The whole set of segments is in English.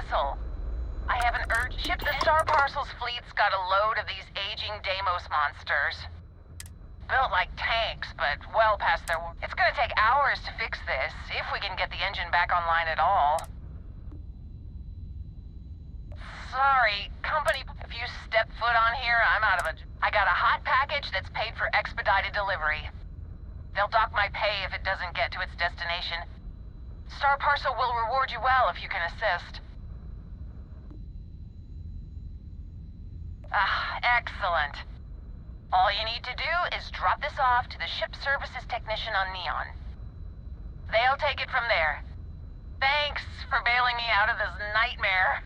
vessel. I have an urgent ship. The Star Parcels fleet's got a load of these aging Deimos monsters. Built like tanks, but well past their... It's gonna take hours to fix this, if we can get the engine back online at all. Sorry, company, if you step foot on here, I'm out of a... I got a hot package that's paid for expedited delivery. They'll dock my pay if it doesn't get to its destination. Star Parcel will reward you well if you can assist. Excellent. All you need to do is drop this off to the ship services technician on Neon. They'll take it from there. Thanks for bailing me out of this nightmare.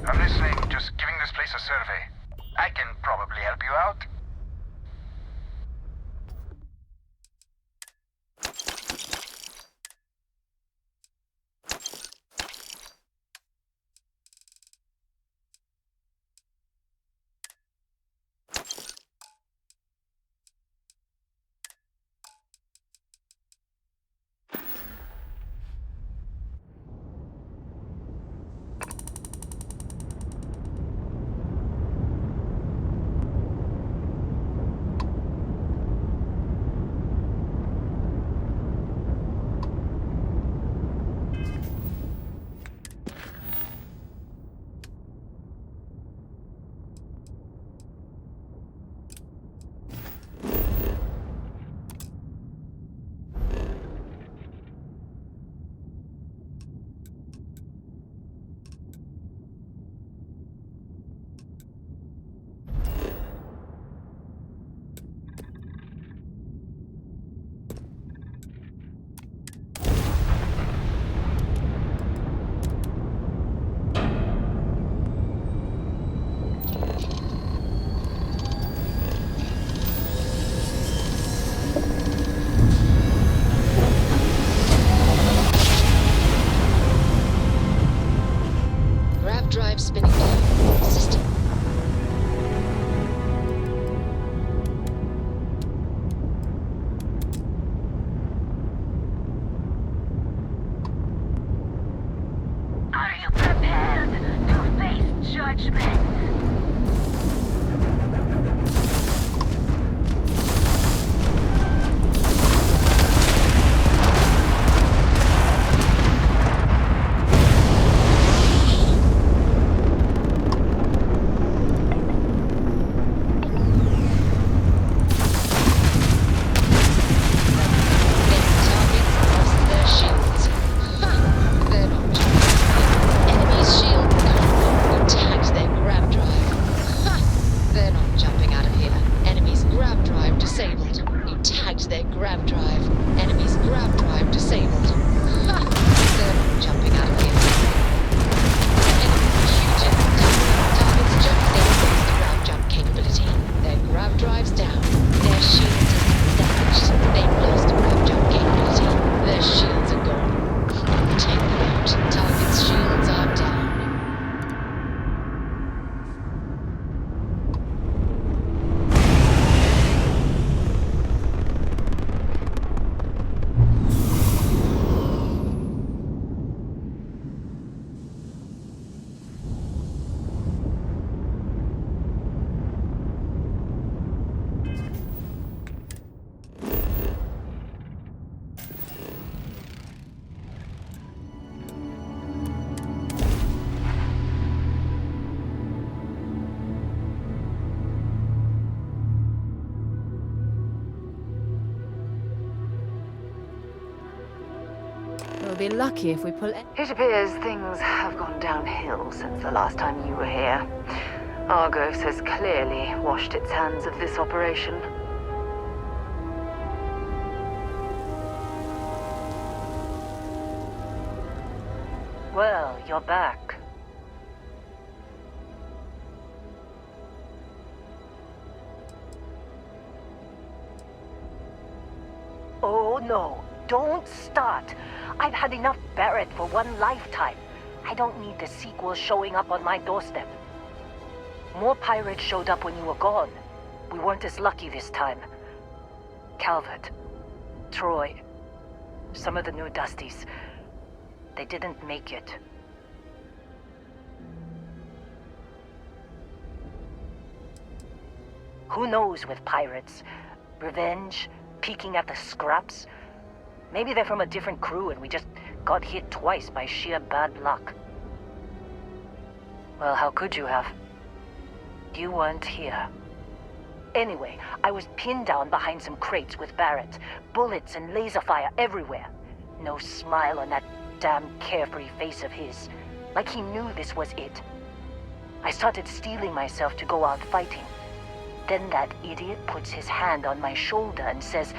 I'm listening, just giving this place a survey. I can probably help you out. Drive spinning down. System. Are you prepared to face judgment? be lucky if we pull it. It appears things have gone downhill since the last time you were here. Argos has clearly washed its hands of this operation. Well, you're back. Oh no, don't start. I've had enough Barrett for one lifetime. I don't need the sequel showing up on my doorstep. More pirates showed up when you were gone. We weren't as lucky this time. Calvert, Troy, some of the new Dusties, they didn't make it. Who knows with pirates? Revenge, peeking at the scraps? Maybe they're from a different crew and we just got hit twice by sheer bad luck. Well, how could you have? You weren't here. Anyway, I was pinned down behind some crates with Barrett. Bullets and laser fire everywhere. No smile on that damn carefree face of his. Like he knew this was it. I started steeling myself to go out fighting. Then that idiot puts his hand on my shoulder and says,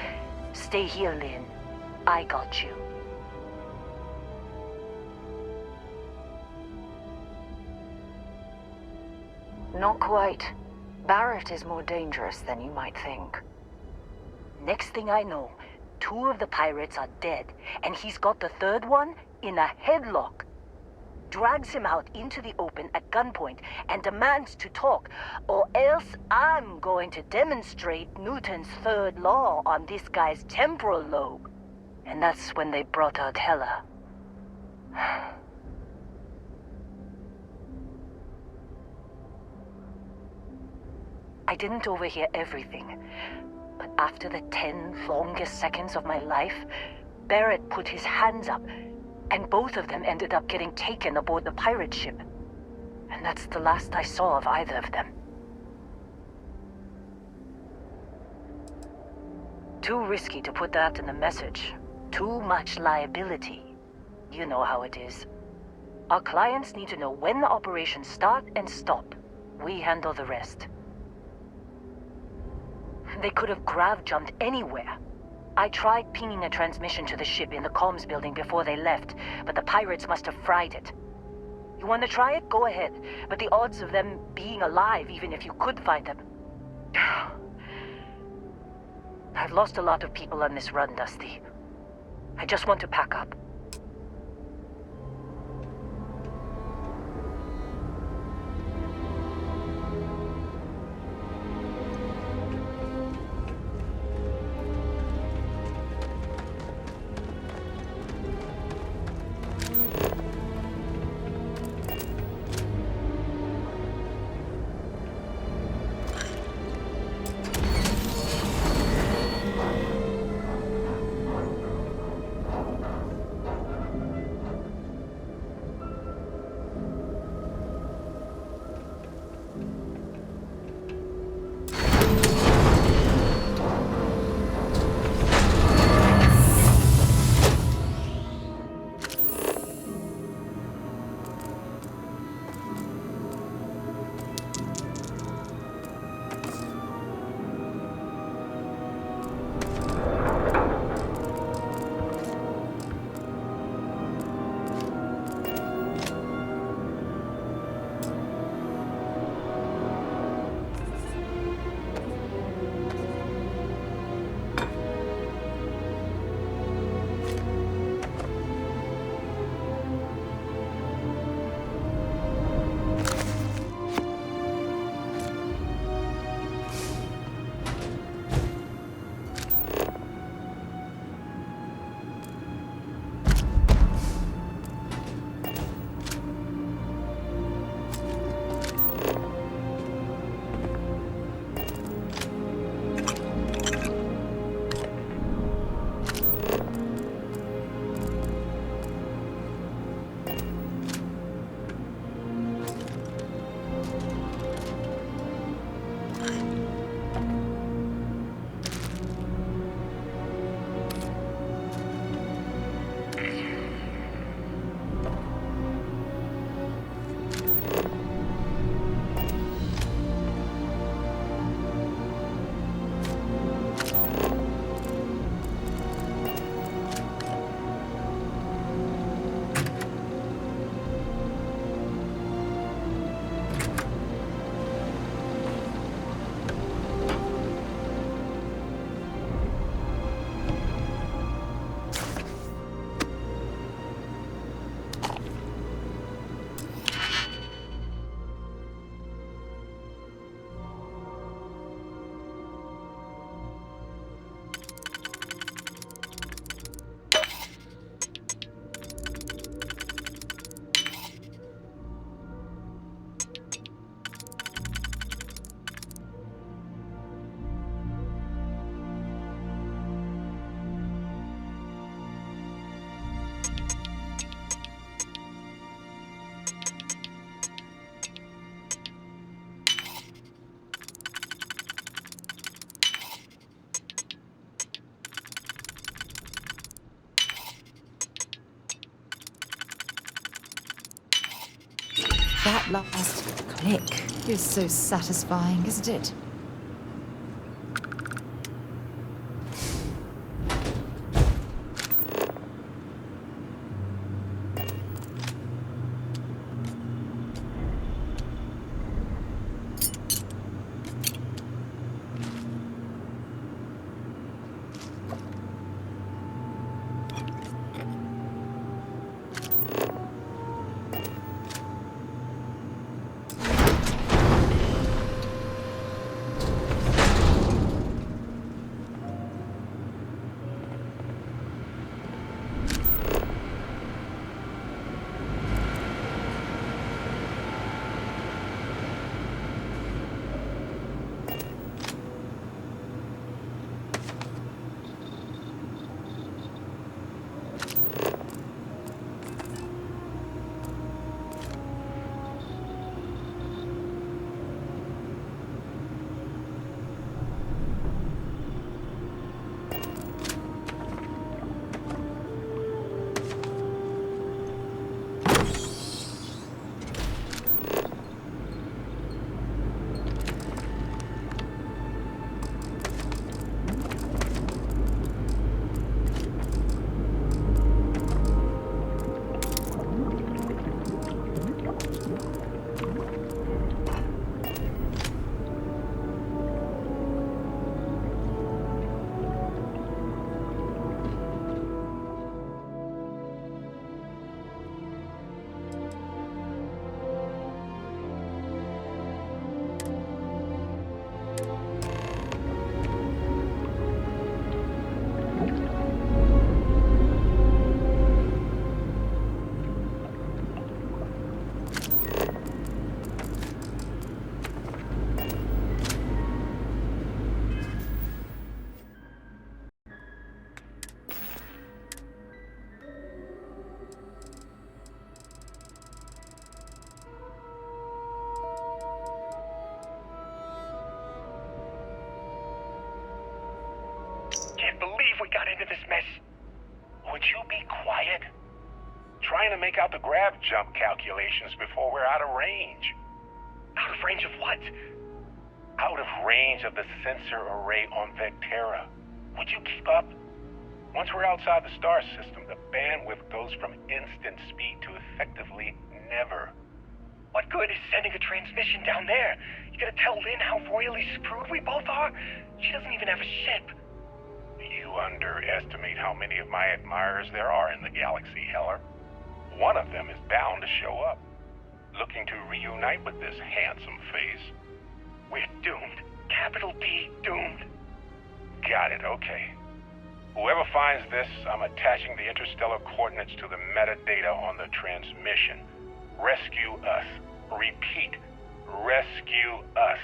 "Stay here, Lynn. I got you." Not quite. Barrett is more dangerous than you might think. Next thing I know, 2 of the pirates are dead, and he's got the 3rd one in a headlock. Drags him out into the open at gunpoint and demands to talk, or else I'm going to demonstrate Newton's 3rd law on this guy's temporal lobe. And that's when they brought out Hella. I didn't overhear everything, but after the 10 longest seconds of my life, Barrett put his hands up, and both of them ended up getting taken aboard the pirate ship. And that's the last I saw of either of them. Too risky to put that in the message. Too much liability. You know how it is. Our clients need to know when the operations start and stop. We handle the rest. They could have grav-jumped anywhere. I tried pinging a transmission to the ship in the comms building before they left, but the pirates must have fried it. You want to try it? Go ahead. But the odds of them being alive, even if you could find them... I've lost a lot of people on this run, Dusty. I just want to pack up. That last click is so satisfying, isn't it? Believe we got into this mess. Would you be quiet? Trying to make out the grab jump calculations before we're out of range. Out of range of what? Out of range of the sensor array on Vectera. Would you keep up? Once we're outside the star system, the bandwidth goes from instant speed to effectively never. What good is sending a transmission down there? You gonna tell Lynn how royally screwed we both are? She doesn't even have a ship. You underestimate how many of my admirers there are in the galaxy, Heller. One of them is bound to show up, looking to reunite with this handsome face. We're doomed. Capital D, doomed. Got it, okay. Whoever finds this, I'm attaching the interstellar coordinates to the metadata on the transmission. Rescue us. Repeat, rescue us.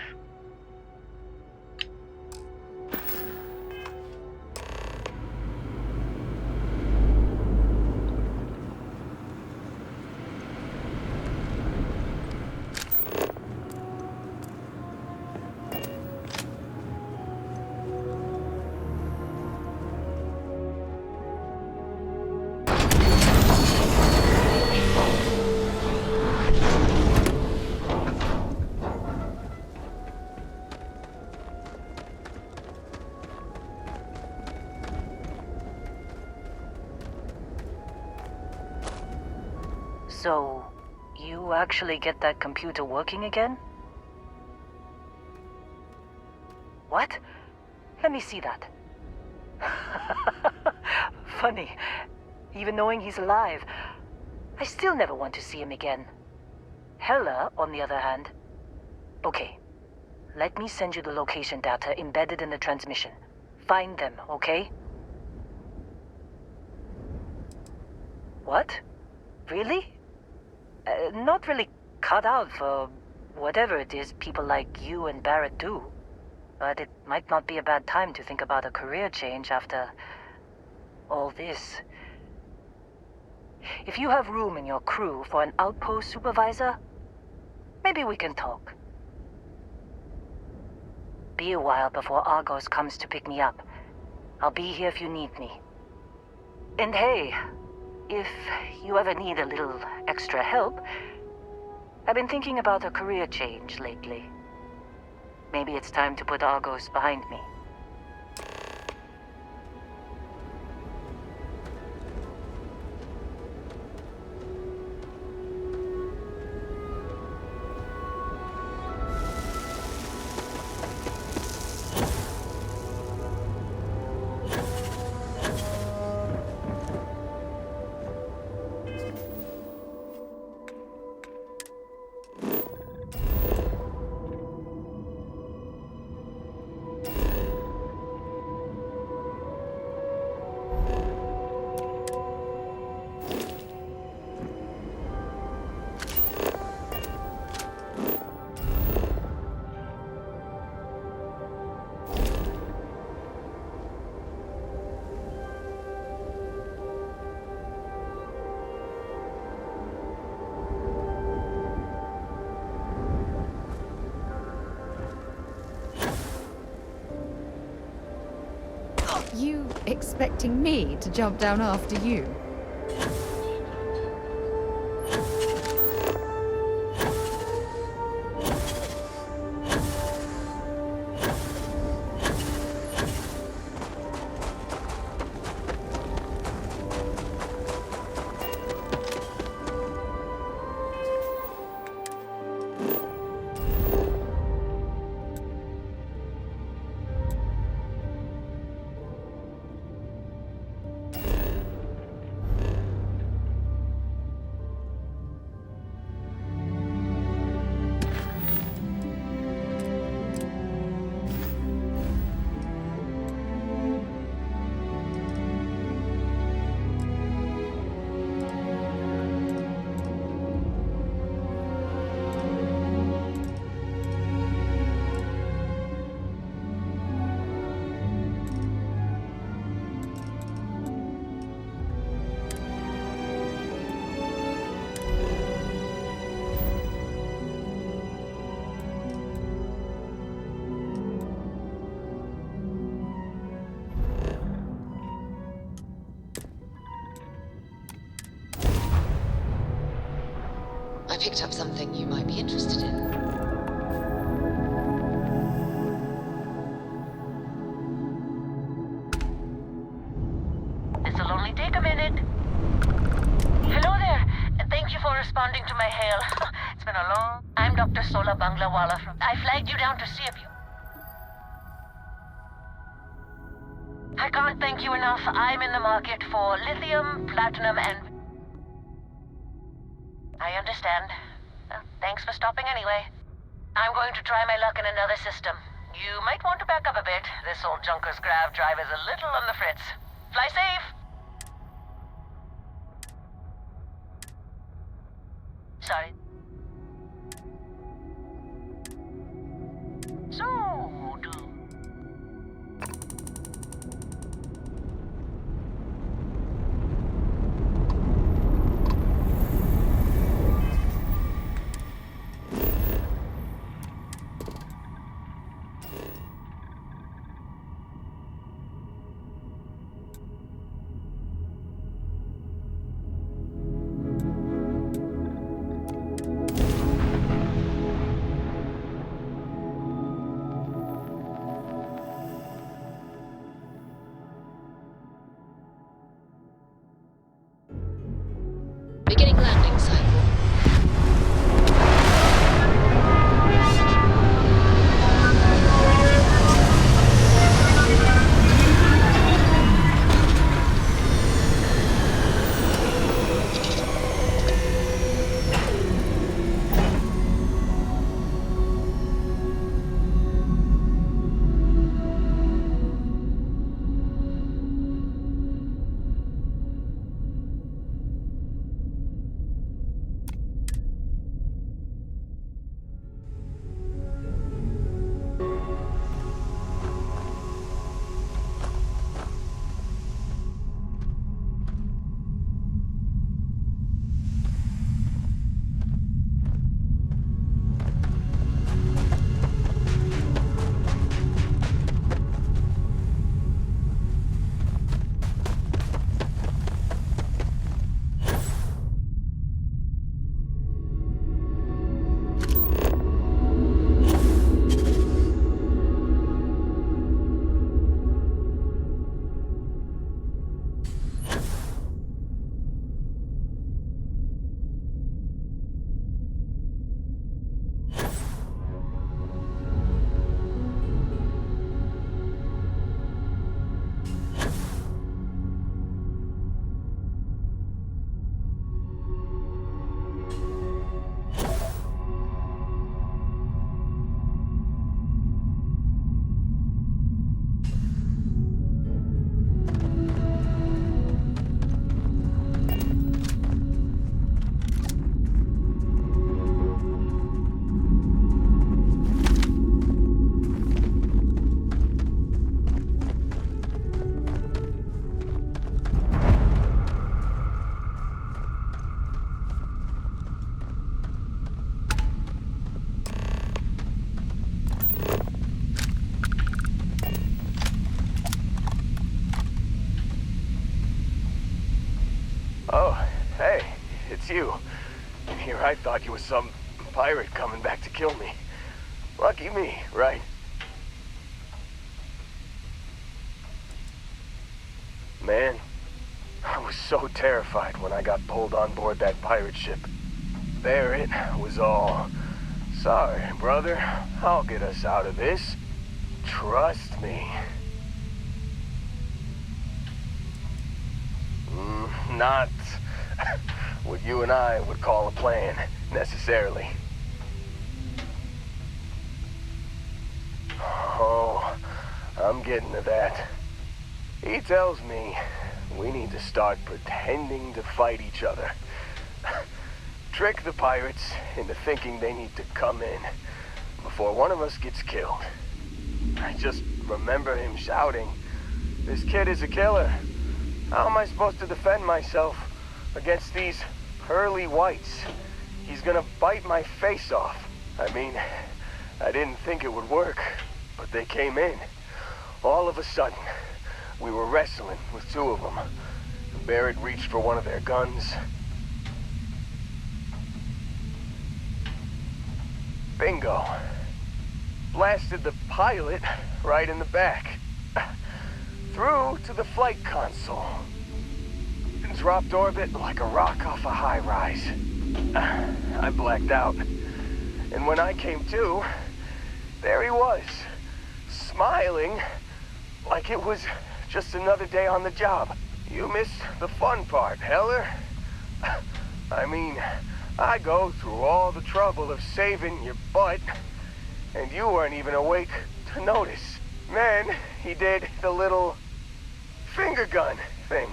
So, you actually get that computer working again? What? Let me see that. Funny. Even knowing he's alive, I still never want to see him again. Hella, on the other hand. Okay. Let me send you the location data embedded in the transmission. Find them, okay? What? Really? Not really cut out for whatever it is people like you and Barrett do. But it might not be a bad time to think about a career change after all this. If you have room in your crew for an outpost supervisor, maybe we can talk. Be a while before Argos comes to pick me up. I'll be here if you need me. And hey, if you ever need a little extra help, I've been thinking about a career change lately. Maybe it's time to put Argos behind me. You expecting me to jump down after you? I picked up something you might be interested in. This'll only take a minute. Hello there. Thank you for responding to my hail. It's been a long... I'm Dr. Sola Banglawala from... I flagged you down to see if you... I can't thank you enough. I'm in the market for lithium, platinum, and... I understand. Thanks for stopping anyway. I'm going to try my luck in another system. You might want to back up a bit. This old junker's grav drive is a little on the fritz. Fly safe! Sorry. So, Beginning landing cycle. it's you. And here I thought you was some pirate coming back to kill me. Lucky me, right? Man, I was so terrified when I got pulled on board that pirate ship. Barrett was all, "Sorry, brother, I'll get us out of this. Trust me." Not what you and I would call a plan, necessarily. Oh, I'm getting to that. He tells me we need to start pretending to fight each other. Trick the pirates into thinking they need to come in before one of us gets killed. I just remember him shouting, "This kid is a killer. How am I supposed to defend myself against these pearly whites? He's gonna bite my face off." I mean, I didn't think it would work, but they came in. All of a sudden, we were wrestling with two of them. Barrett reached for one of their guns. Bingo. Blasted the pilot right in the back. Through to the flight console. Dropped orbit like a rock off a high-rise. I blacked out. And when I came to, there he was, smiling like it was just another day on the job. You missed the fun part, Heller. I mean, I go through all the trouble of saving your butt, and you weren't even awake to notice. Then he did the little finger gun thing.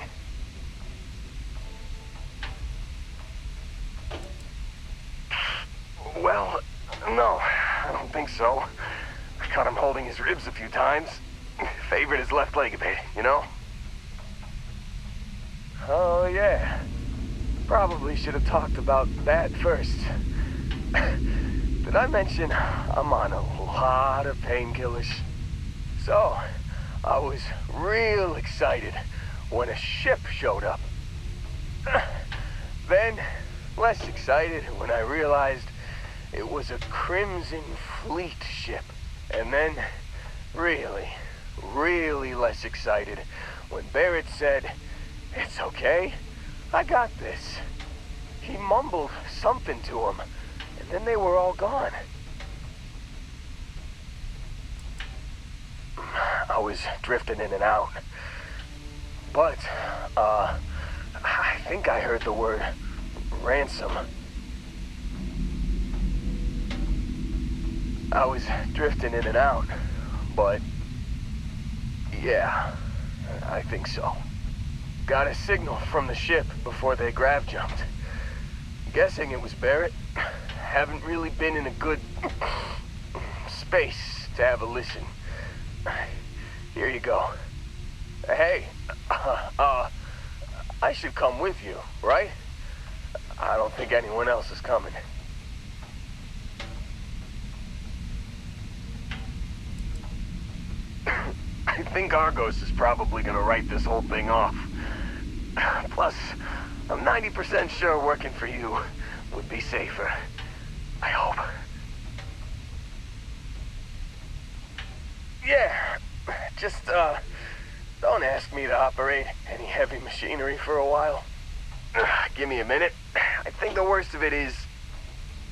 Well, no, I don't think so. I caught him holding his ribs a few times. Favored his left leg a bit, you know? Oh, yeah. Probably should have talked about that first. Did I mention I'm on a lot of painkillers? So, I was real excited when a ship showed up. Then, less excited when I realized it was a Crimson Fleet ship. And then, really less excited when Barrett said, "It's okay, I got this." He mumbled something to him, and then they were all gone. I was drifting in and out. But, I think I heard the word ransom. I was drifting in and out, but yeah, I think so. Got a signal from the ship before they grav jumped. Guessing it was Barrett. Haven't really been in a good space to have a listen. Here you go. Hey, I should come with you, right? I don't think anyone else is coming. I think Argos is probably gonna write this whole thing off. Plus, I'm 90% sure working for you would be safer. I hope. Yeah, just, don't ask me to operate any heavy machinery for a while. Give me a minute. I think the worst of it is...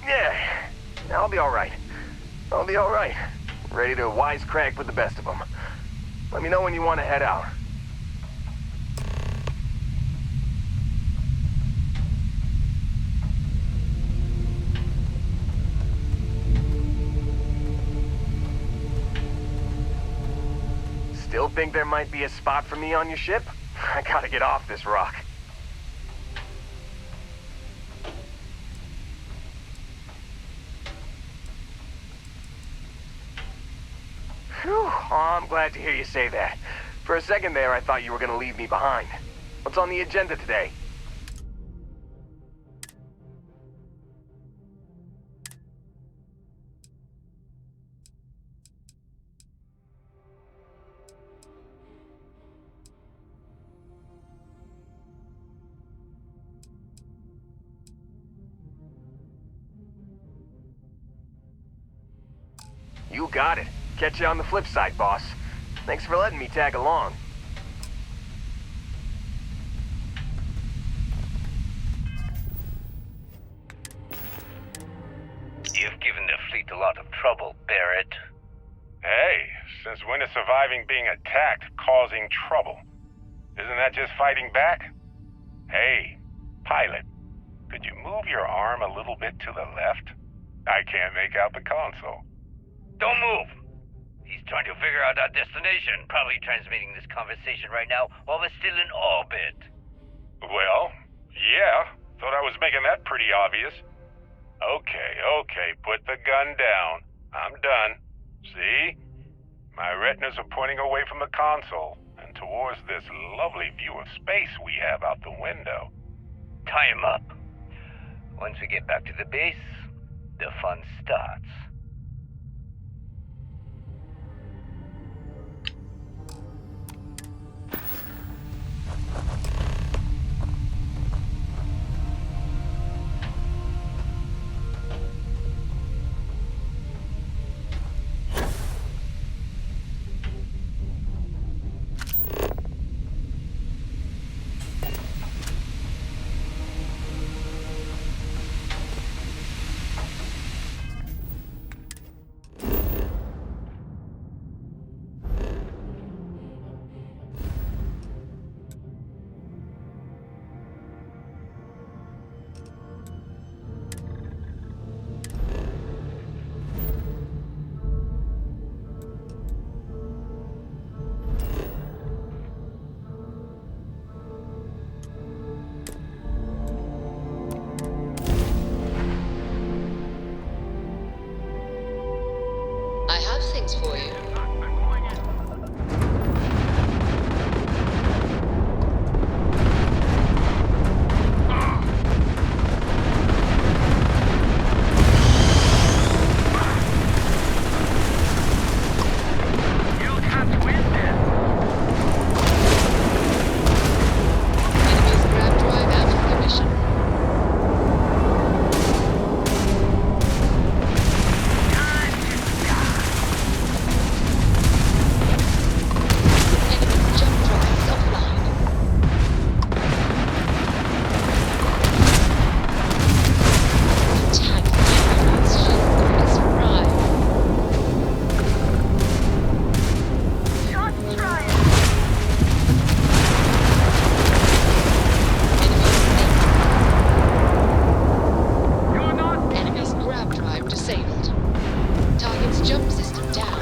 Yeah, I'll be alright. I'll be alright. Ready to wisecrack with the best of them. Let me know when you want to head out. Still think there might be a spot for me on your ship? I gotta get off this rock. Whew, oh, I'm glad to hear you say that. For a second there, I thought you were gonna leave me behind. What's on the agenda today? got it. Catch you on the flip side, boss. Thanks for letting me tag along. You've given the fleet a lot of trouble, Barrett. Hey, since when is surviving being attacked causing trouble? Isn't that just fighting back? Hey, pilot, could you move your arm a little bit to the left? I can't make out the console. Don't move! He's trying to figure out our destination, probably transmitting this conversation right now while we're still in orbit. Well, yeah, thought I was making that pretty obvious. Okay, put the gun down. I'm done. See? My retinas are pointing away from the console and towards this lovely view of space we have out the window. Tie him up. Once we get back to the base, the fun starts. I have things for you. Enemy's grab drive out of commission. Enemy's jump drive is offline. Attack enemy's shield is fried. Enemy's grab drive disabled. Target's jump system down.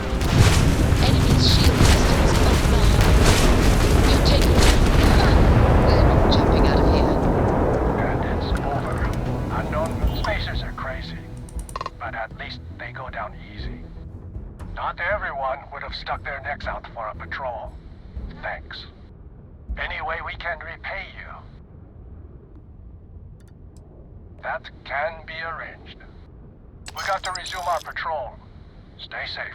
Enemy's shield system is offline. You're taking They're jumping out of here. And it's over. Unknown spacers are crazy, but at least they go down easy. Not everyone would have stuck their necks out for a patrol. Thanks. Any way we can repay you, that can be arranged. We got to resume our patrol. Stay safe.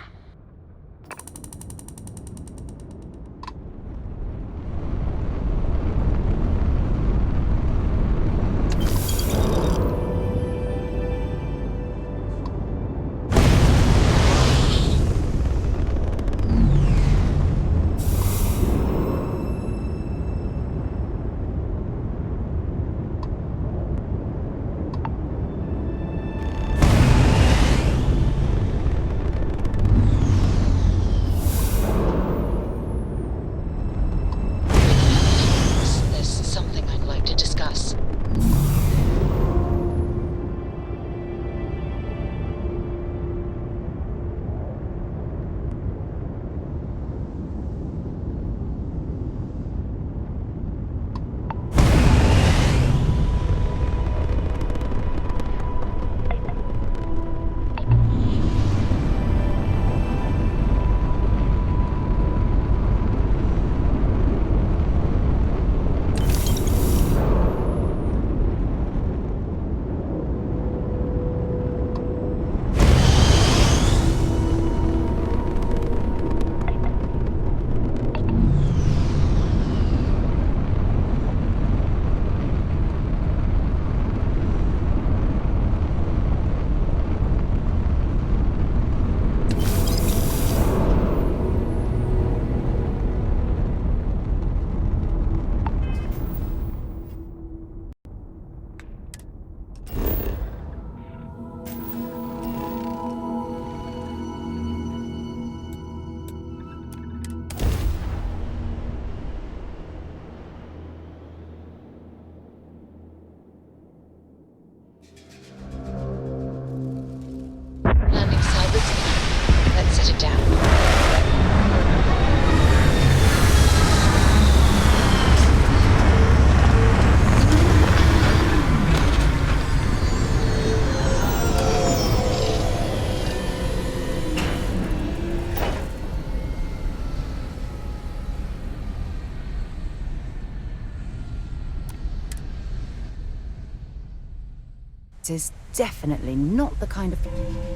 is definitely not the kind of...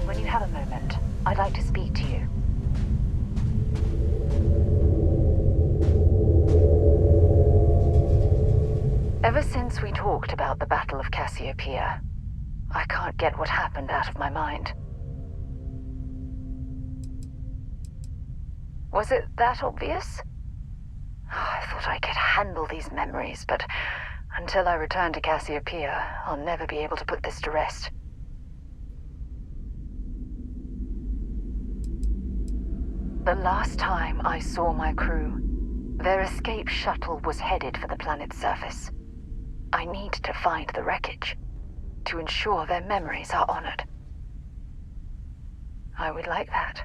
When you have a moment, I'd like to speak to you. Ever since we talked about the Battle of Cassiopeia, I can't get what happened out of my mind. Was it that obvious? I thought I could handle these memories, but until I return to Cassiopeia, I'll never be able to put this to rest. The last time I saw my crew, their escape shuttle was headed for the planet's surface. I need to find the wreckage to ensure their memories are honored. I would like that.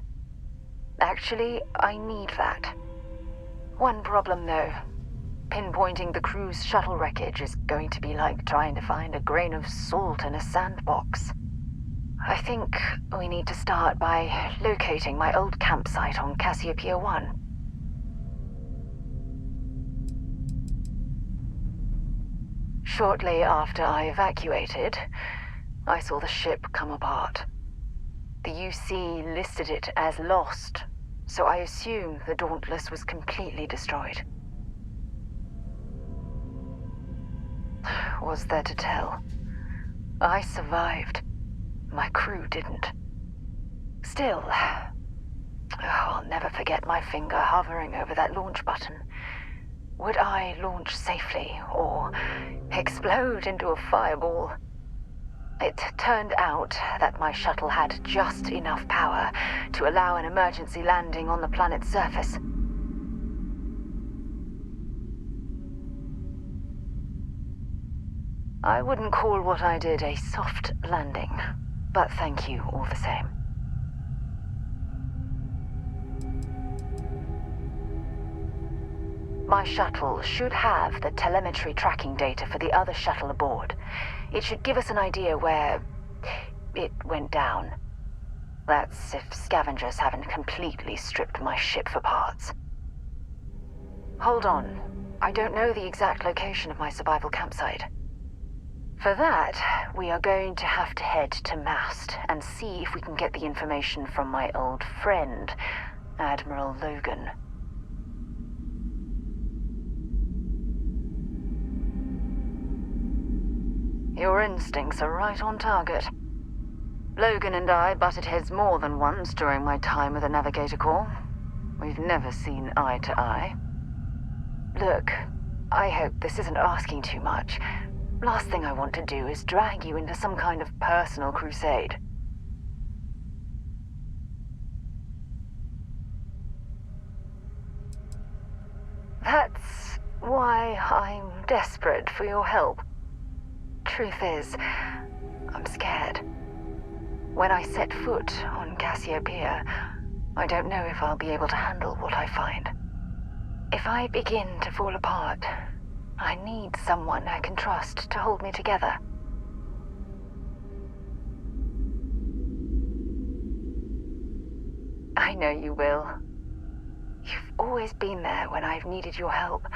Actually, I need that. One problem, though. Pinpointing the crew's shuttle wreckage is going to be like trying to find a grain of salt in a sandbox. I think we need to start by locating my old campsite on Cassiopeia 1. Shortly after I evacuated, I saw the ship come apart. The UC listed it as lost, so I assume the Dauntless was completely destroyed. Was there to tell? I survived. My crew didn't. Still, I'll never forget my finger hovering over that launch button. Would I launch safely, or explode into a fireball? It turned out that my shuttle had just enough power to allow an emergency landing on the planet's surface. I wouldn't call what I did a soft landing, but thank you all the same. My shuttle should have the telemetry tracking data for the other shuttle aboard. It should give us an idea where it went down. That's if scavengers haven't completely stripped my ship for parts. Hold on. I don't know the exact location of my survival campsite. For that, we are going to have to head to Mast and see if we can get the information from my old friend, Admiral Logan. Your instincts are right on target. Logan and I butted heads more than once during my time with the Navigator Corps. We've never seen eye to eye. Look, I hope this isn't asking too much. Last thing I want to do is drag you into some kind of personal crusade. That's why I'm desperate for your help. Truth is, I'm scared. When I set foot on Cassiopeia, I don't know if I'll be able to handle what I find. If I begin to fall apart, I need someone I can trust to hold me together. I know you will. You've always been there when I've needed your help.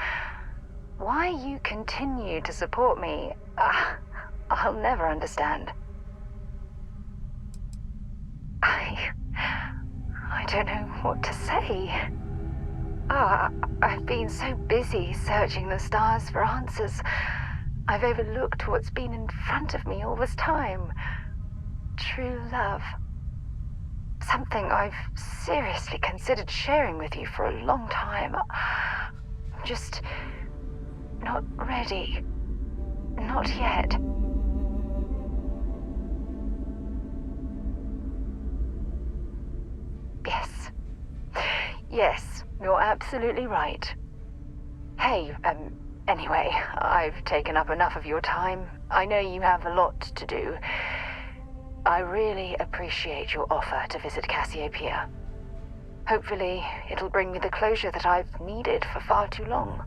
Why you continue to support me, I'll never understand. I don't know what to say. I've been so busy searching the stars for answers. I've overlooked what's been in front of me all this time. True love. Something I've seriously considered sharing with you for a long time. Just not ready. Not yet. Yes, you're absolutely right. Hey, anyway, I've taken up enough of your time. I know you have a lot to do. I really appreciate your offer to visit Cassiopeia. Hopefully, it'll bring me the closure that I've needed for far too long.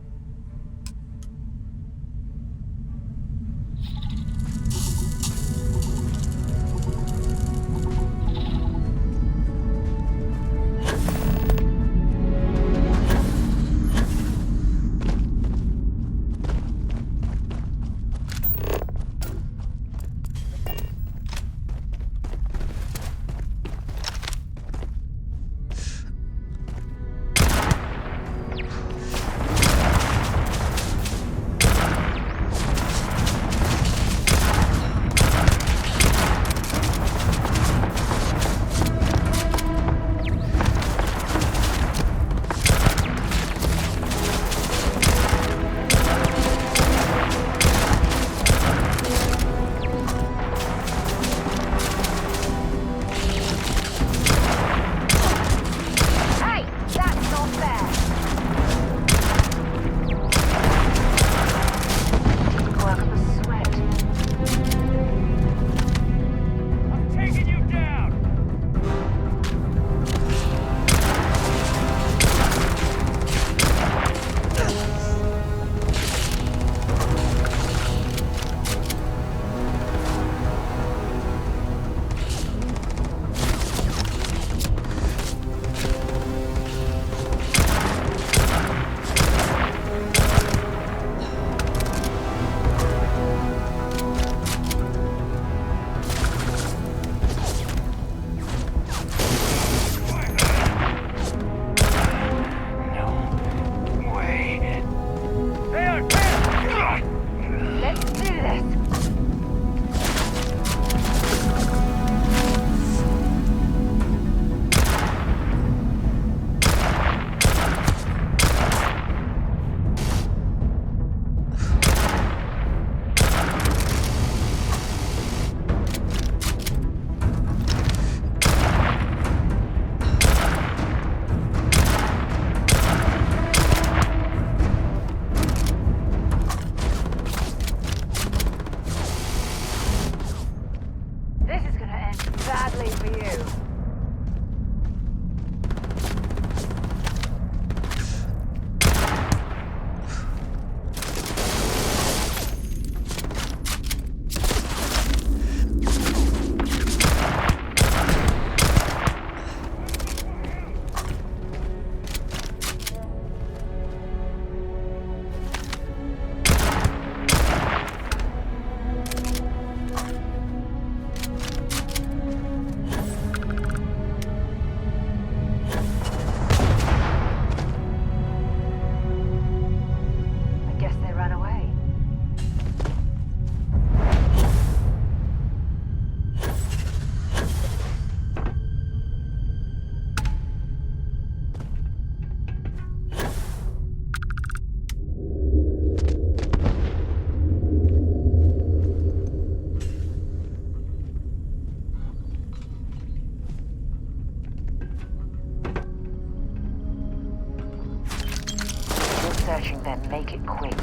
searching them, make it quick.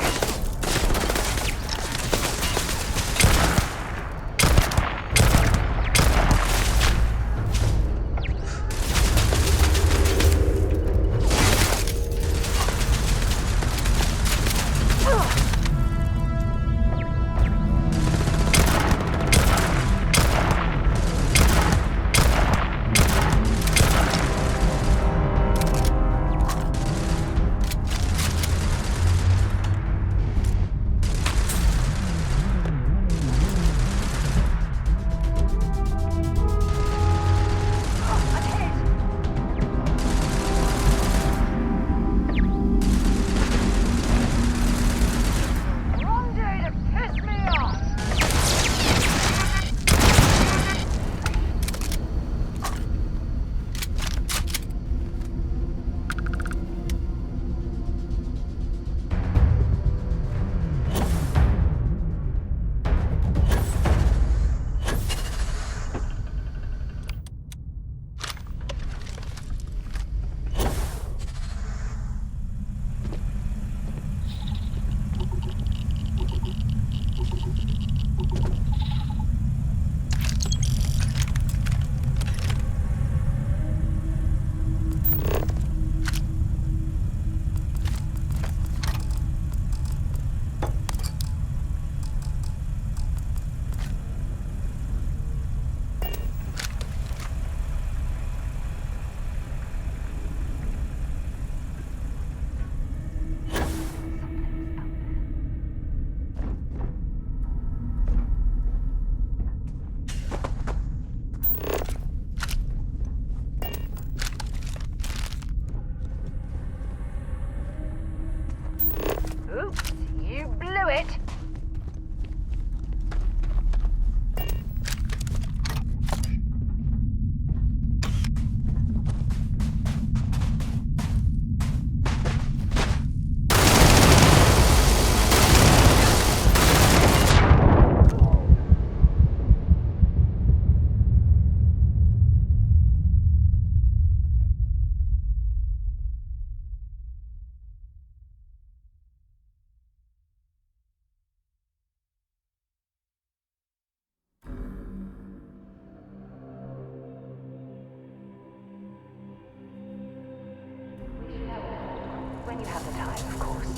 Oops, you blew it. When you have the time, of course.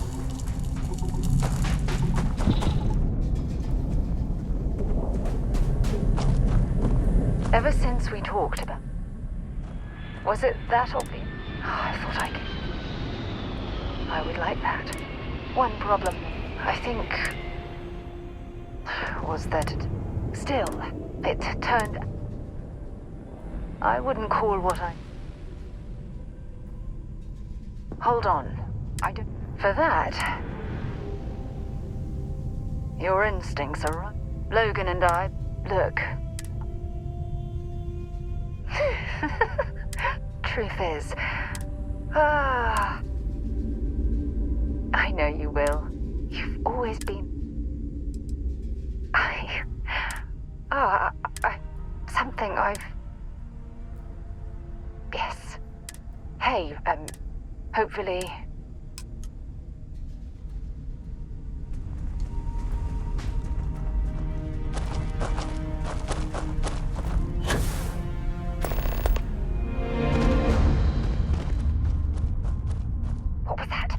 Ever since we talked about... Was it that obvious? Oh, I thought I would like that. One problem, I think, was that still, it turned... I wouldn't call what I... Hold on. I don't... For that... Your instincts are right. Logan and I... Look. Truth is... I know you will. You've always been... Something I've... Yes. Hey, hopefully... What was that?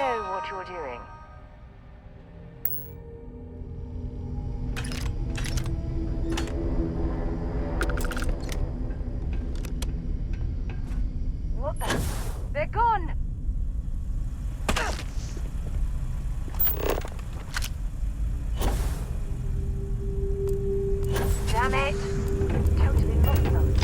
know what you're doing. What the? They're gone! Damn it! Totally lost them.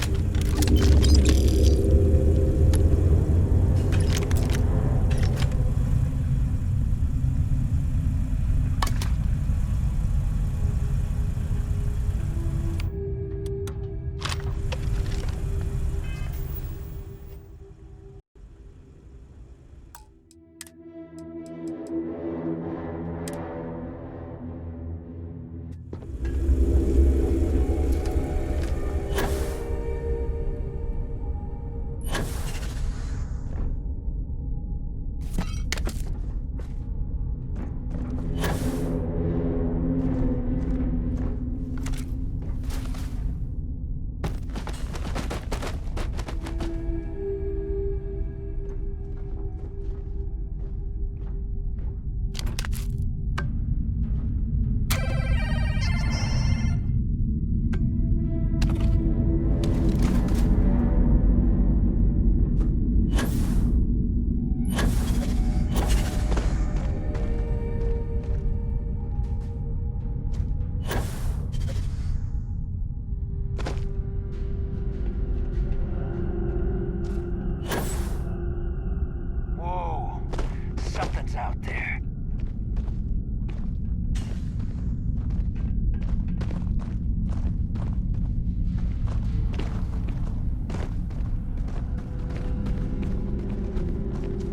Out there.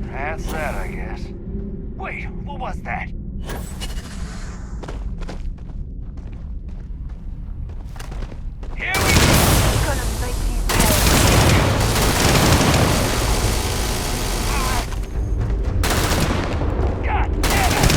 That's that, I guess. Wait, what was that? Here we go! Gonna make you pay. God damn it!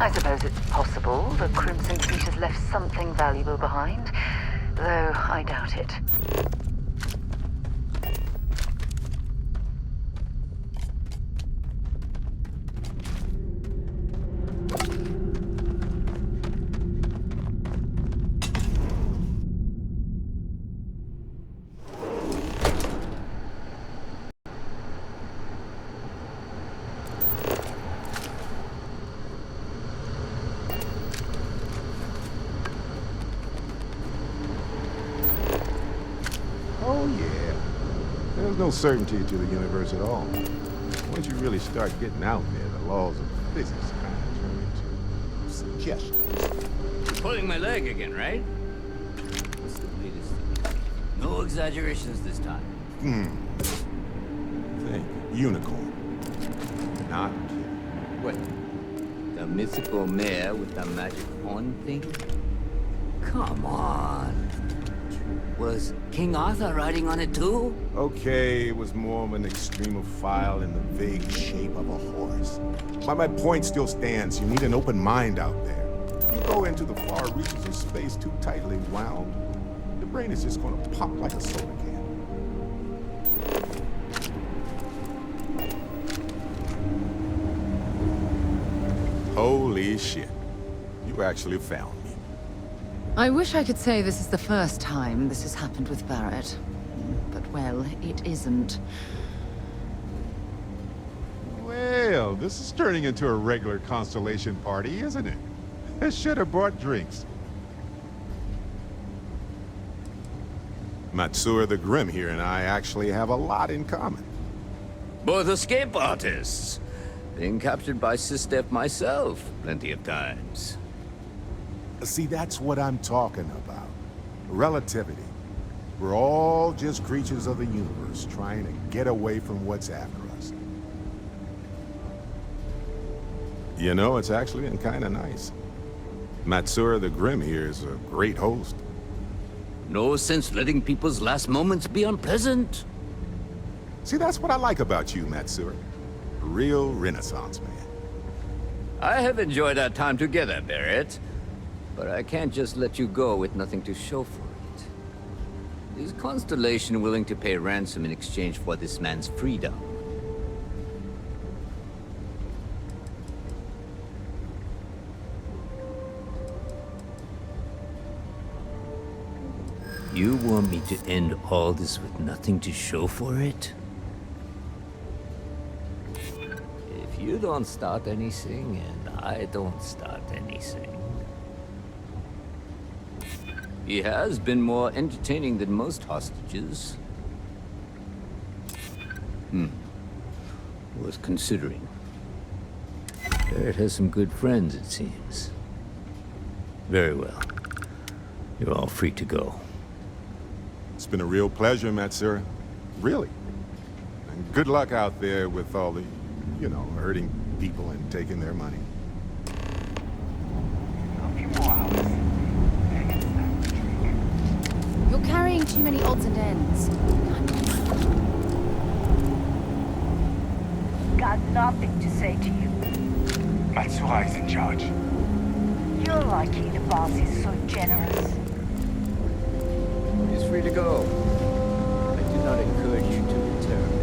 I suppose it's possible the Crimson Fleet has left something valuable behind, though I doubt it. Oh, yeah. There's no certainty to the universe at all. Once you really start getting out there, the laws of physics kind of turn into suggestions. You're pulling my leg again, right? What's the latest thing? No exaggerations this time. Think. Unicorn. Not kidding. What? The mythical mare with the magic horn thing? Come on. Was King Arthur riding on it too? Okay, it was more of an extremophile in the vague shape of a horse. But my point still stands. You need an open mind out there. You go into the far reaches of space too tightly wound, your brain is just gonna pop like a soda can. Holy shit. You actually found me. I wish I could say this is the first time this has happened with Barrett. But, well, it isn't. Well, this is turning into a regular Constellation party, isn't it? I should have brought drinks. Matsura the Grim here and I actually have a lot in common. Both escape artists. Being captured by Sistef myself plenty of times. See, that's what I'm talking about. Relativity. We're all just creatures of the universe trying to get away from what's after us. You know, it's actually been kind of nice. Matsura the Grim here is a great host. No sense letting people's last moments be unpleasant. See, that's what I like about you, Matsura. A real Renaissance man. I have enjoyed our time together, Barrett. But I can't just let you go with nothing to show for it. Is Constellation willing to pay ransom in exchange for this man's freedom? You want me to end all this with nothing to show for it? If you don't start anything, and I don't start anything... He has been more entertaining than most hostages. Worth considering. Barrett has some good friends, it seems. Very well. You're all free to go. It's been a real pleasure, Matsura. Really. And good luck out there with all the, you know, hurting people and taking their money. You're carrying too many odds and ends. Got nothing to say to you. Matsura is in charge. You're lucky the boss is so generous. He's free to go. I do not encourage you to return.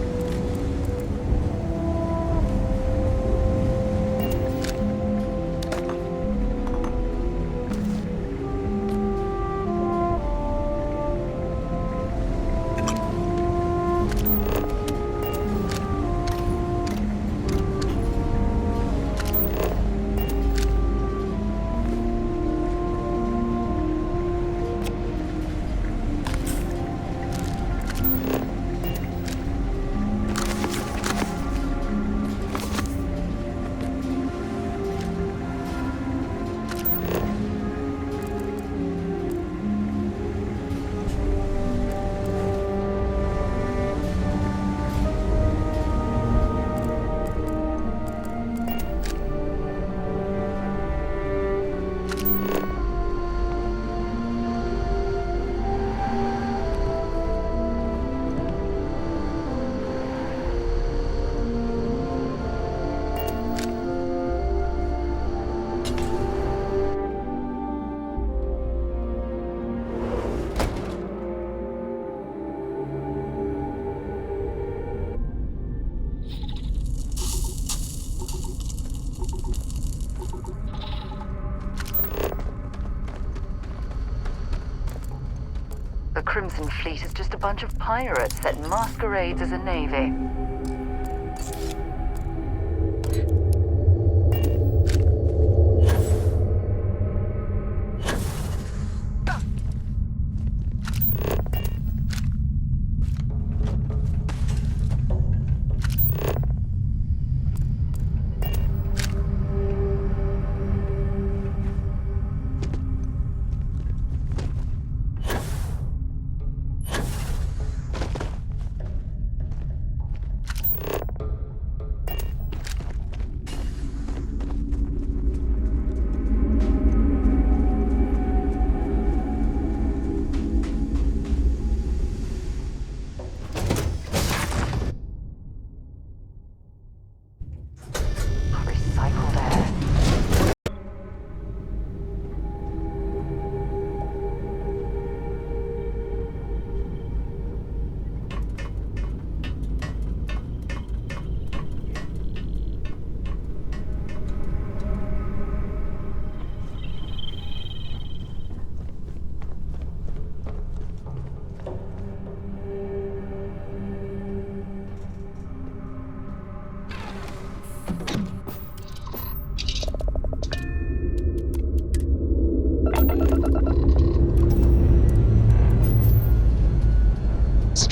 The Crimson Fleet is just a bunch of pirates that masquerades as a navy.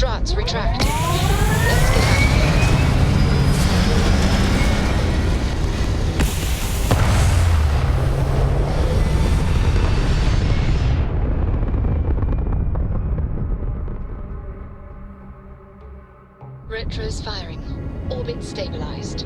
Strats retracting. Let's get out of here. Retros firing. Orbit stabilized.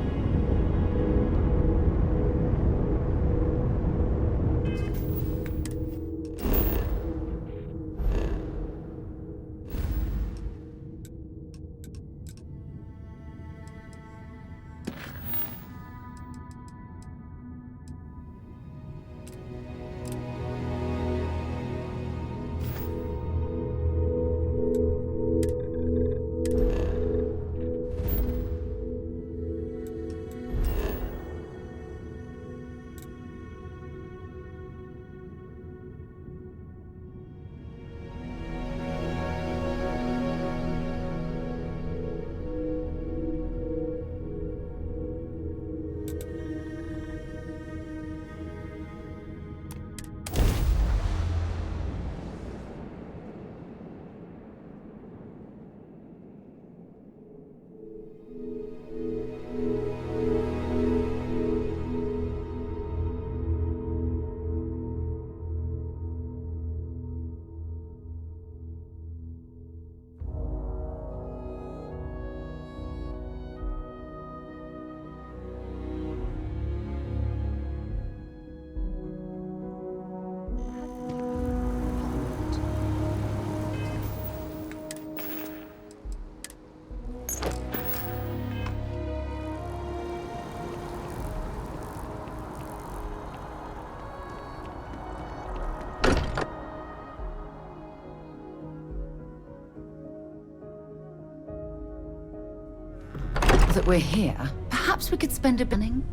That we're here, perhaps we could spend a evening.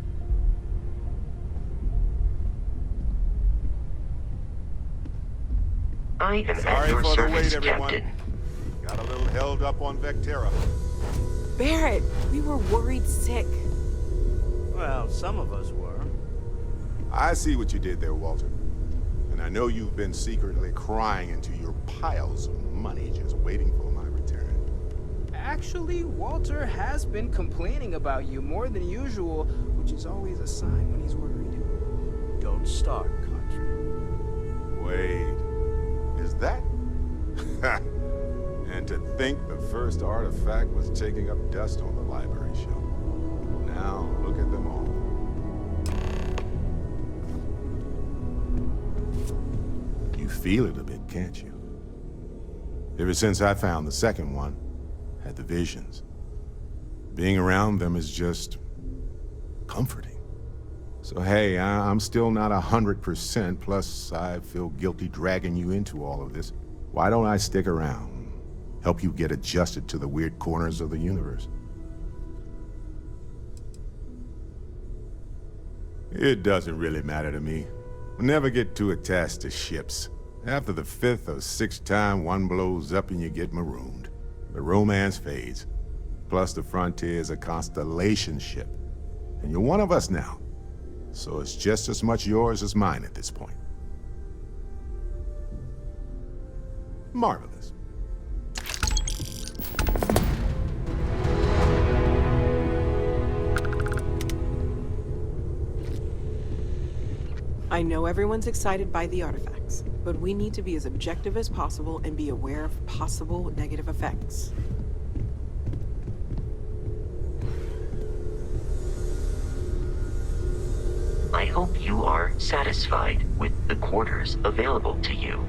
I am Sorry at your for the service, wait, everyone. Captain. Got a little held up on Vectera. Barrett, we were worried sick. Well, some of us were. I see what you did there, Walter. And I know you've been secretly crying into your piles of money just waiting for my return. Actually, Walter has been complaining about you more than usual, which is always a sign when he's worried. Don't start, Country. Wait, is that? And to think the first artifact was taking up dust on the library shelf. Now, look at them all. You feel it a bit, can't you? Ever since I found the second one, had the visions. Being around them is just comforting. So hey, I'm still not 100%, plus I feel guilty dragging you into all of this. Why don't I stick around, help you get adjusted to the weird corners of the universe? It doesn't really matter to me. Never get too attached to ships. After the 5th or 6th time one blows up and you get marooned, the romance fades. Plus the Frontier is a constellation ship. And you're one of us now. So it's just as much yours as mine at this point. Marvelous. I know everyone's excited by the artifacts, but we need to be as objective as possible and be aware of possible negative effects. I hope you are satisfied with the quarters available to you.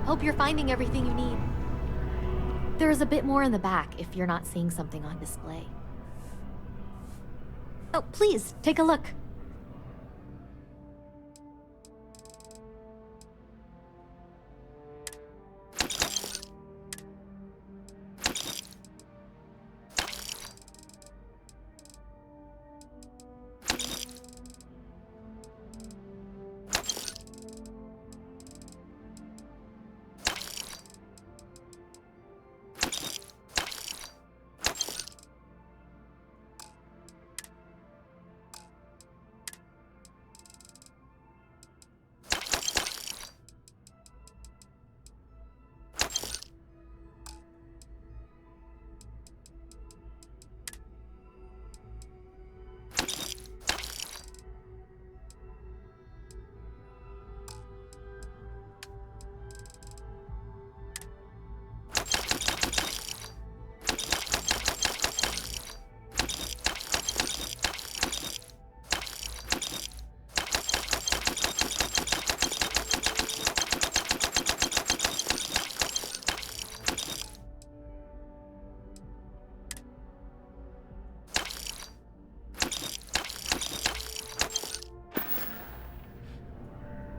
Hope you're finding everything you need. There is a bit more in the back if you're not seeing something on display. Oh, please, take a look.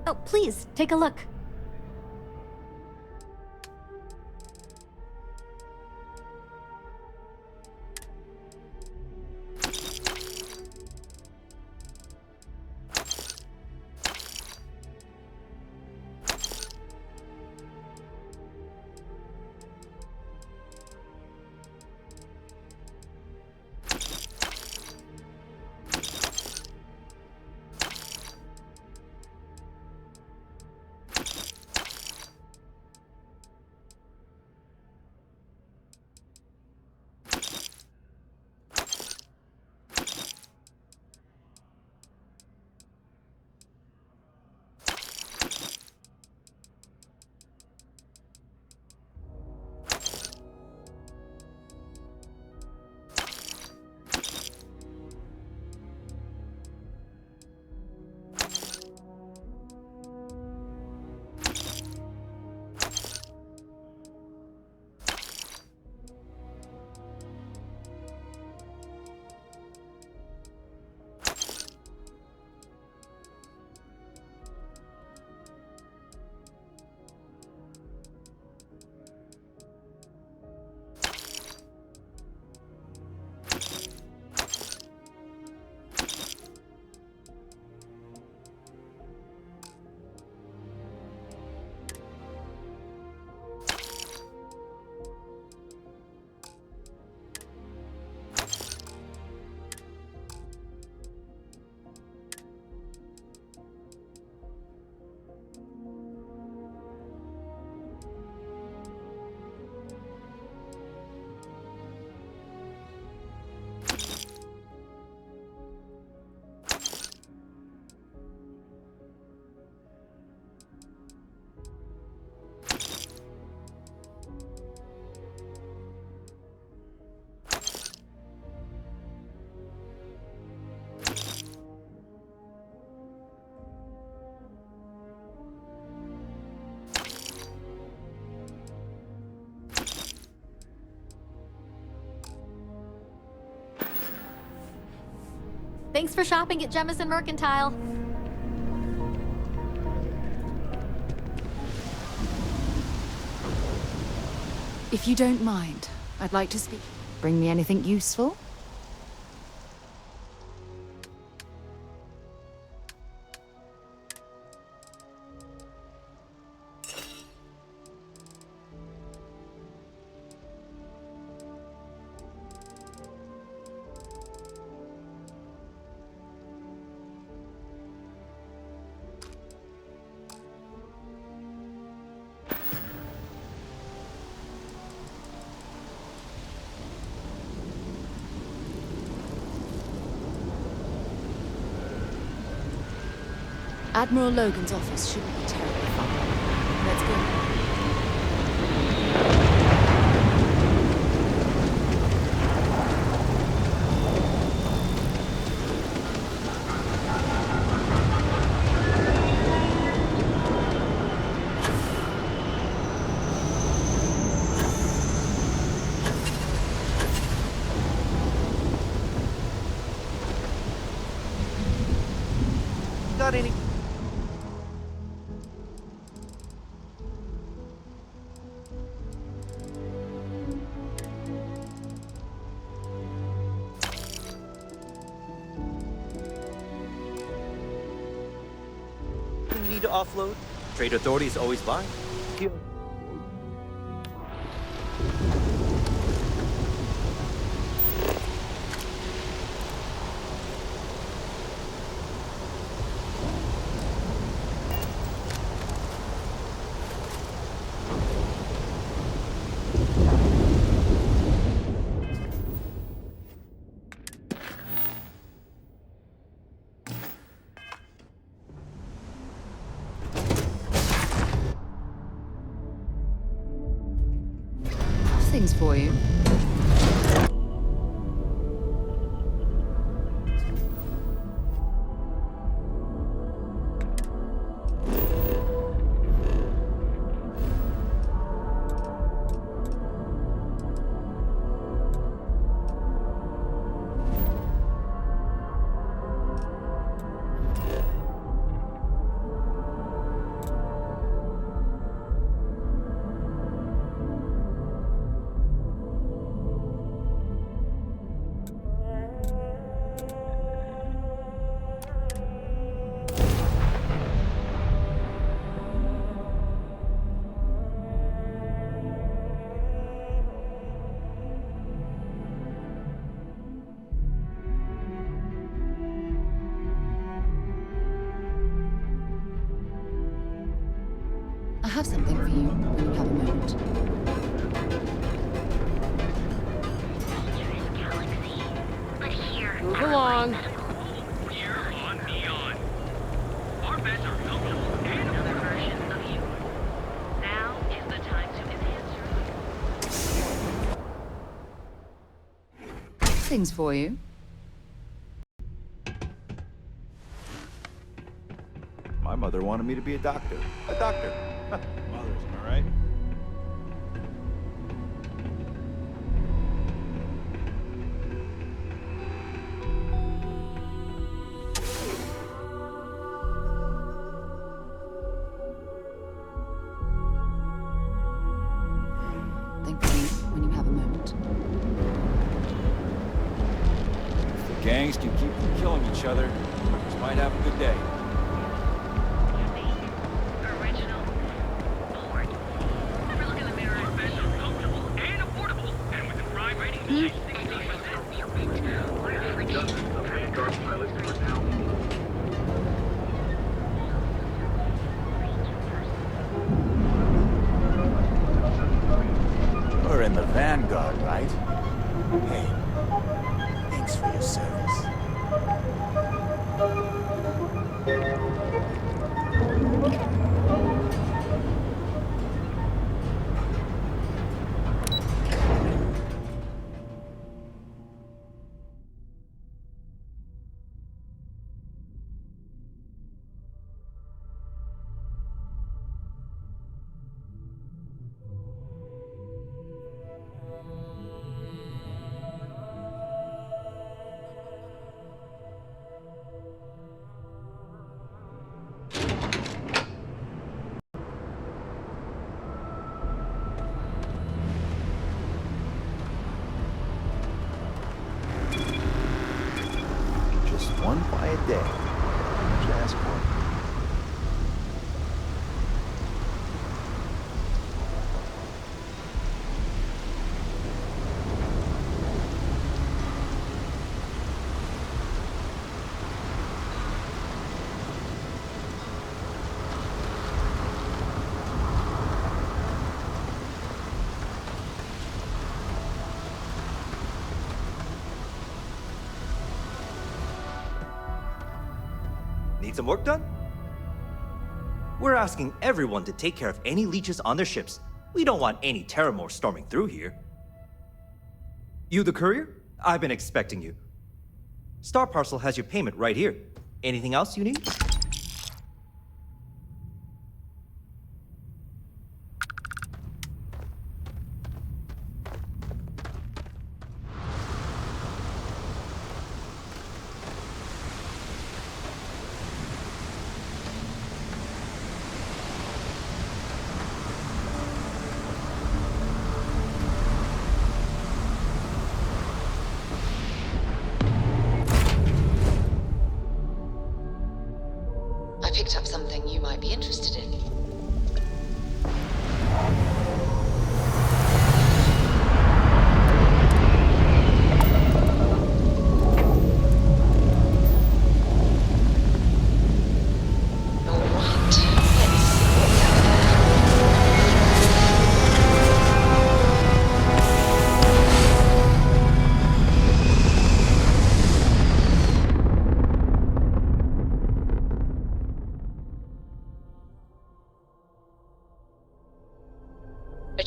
Oh, please, take a look. Thanks for shopping at Jemison Mercantile. If you don't mind, I'd like to speak. Bring me anything useful? Admiral Logan's office shouldn't be terribly far. Let's go. need to offload, trade authorities always buy. Things for you. I have something for you when you have a moment. Move along. Things for you. My mother wanted me to be a doctor. A doctor. Mothers, am I right? Think for me when you have a moment. If the gangs can keep from killing each other, we might have a good day. We're in the Vanguard, right? Hey, thanks for your service. Just one quiet day. What you ask for? Need some work done? We're asking everyone to take care of any leeches on their ships. We don't want any Terramore storming through here. You the courier? I've been expecting you. Star Parcel has your payment right here. Anything else you need?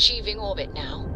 Achieving orbit now.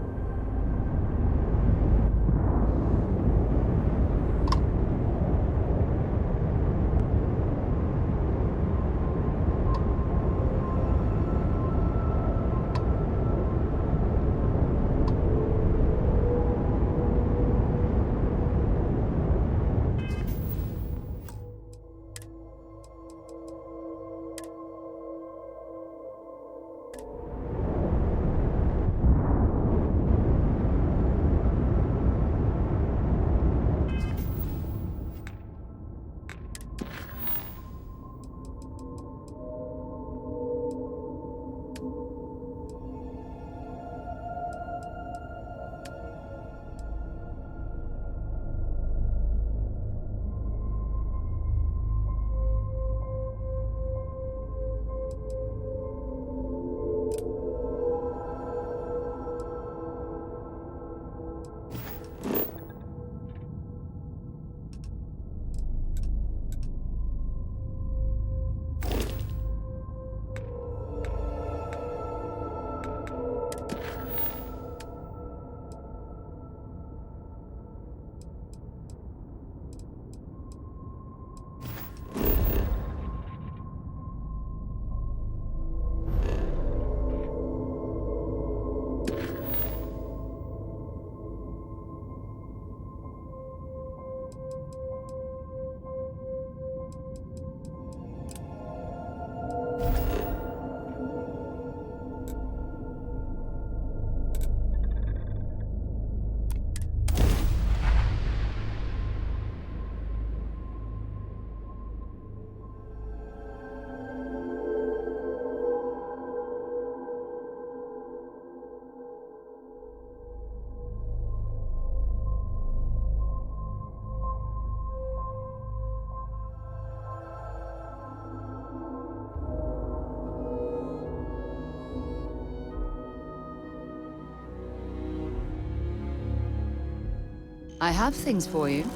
I have things for you.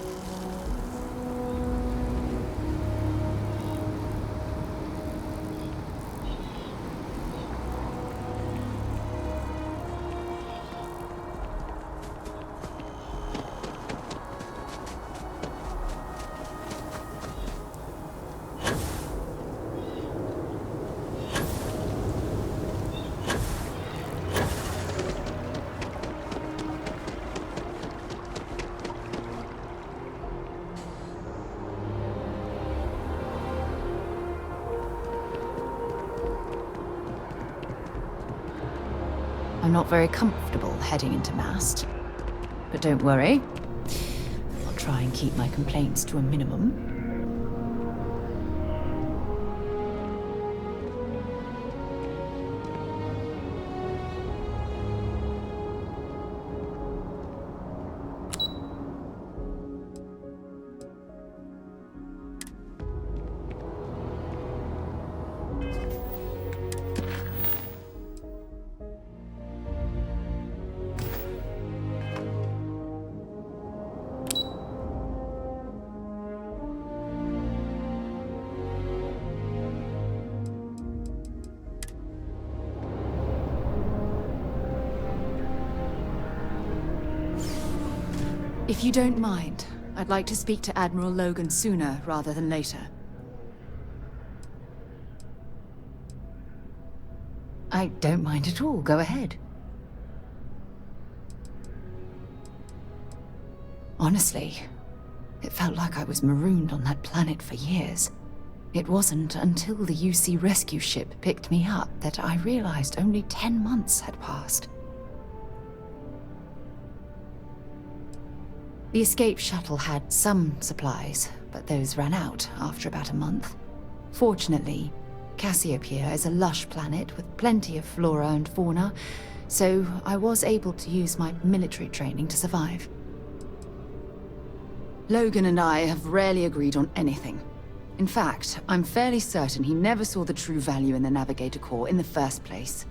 I'm not very comfortable heading into Mast. But don't worry. I'll try and keep my complaints to a minimum. If you don't mind, I'd like to speak to Admiral Logan sooner rather than later. I don't mind at all. Go ahead. Honestly, it felt like I was marooned on that planet for years. It wasn't until the UC rescue ship picked me up that I realized only 10 months had passed. The escape shuttle had some supplies, but those ran out after about a month. Fortunately, Cassiopeia is a lush planet with plenty of flora and fauna, so I was able to use my military training to survive. Logan and I have rarely agreed on anything. In fact, I'm fairly certain he never saw the true value in the Navigator Corps in the first place.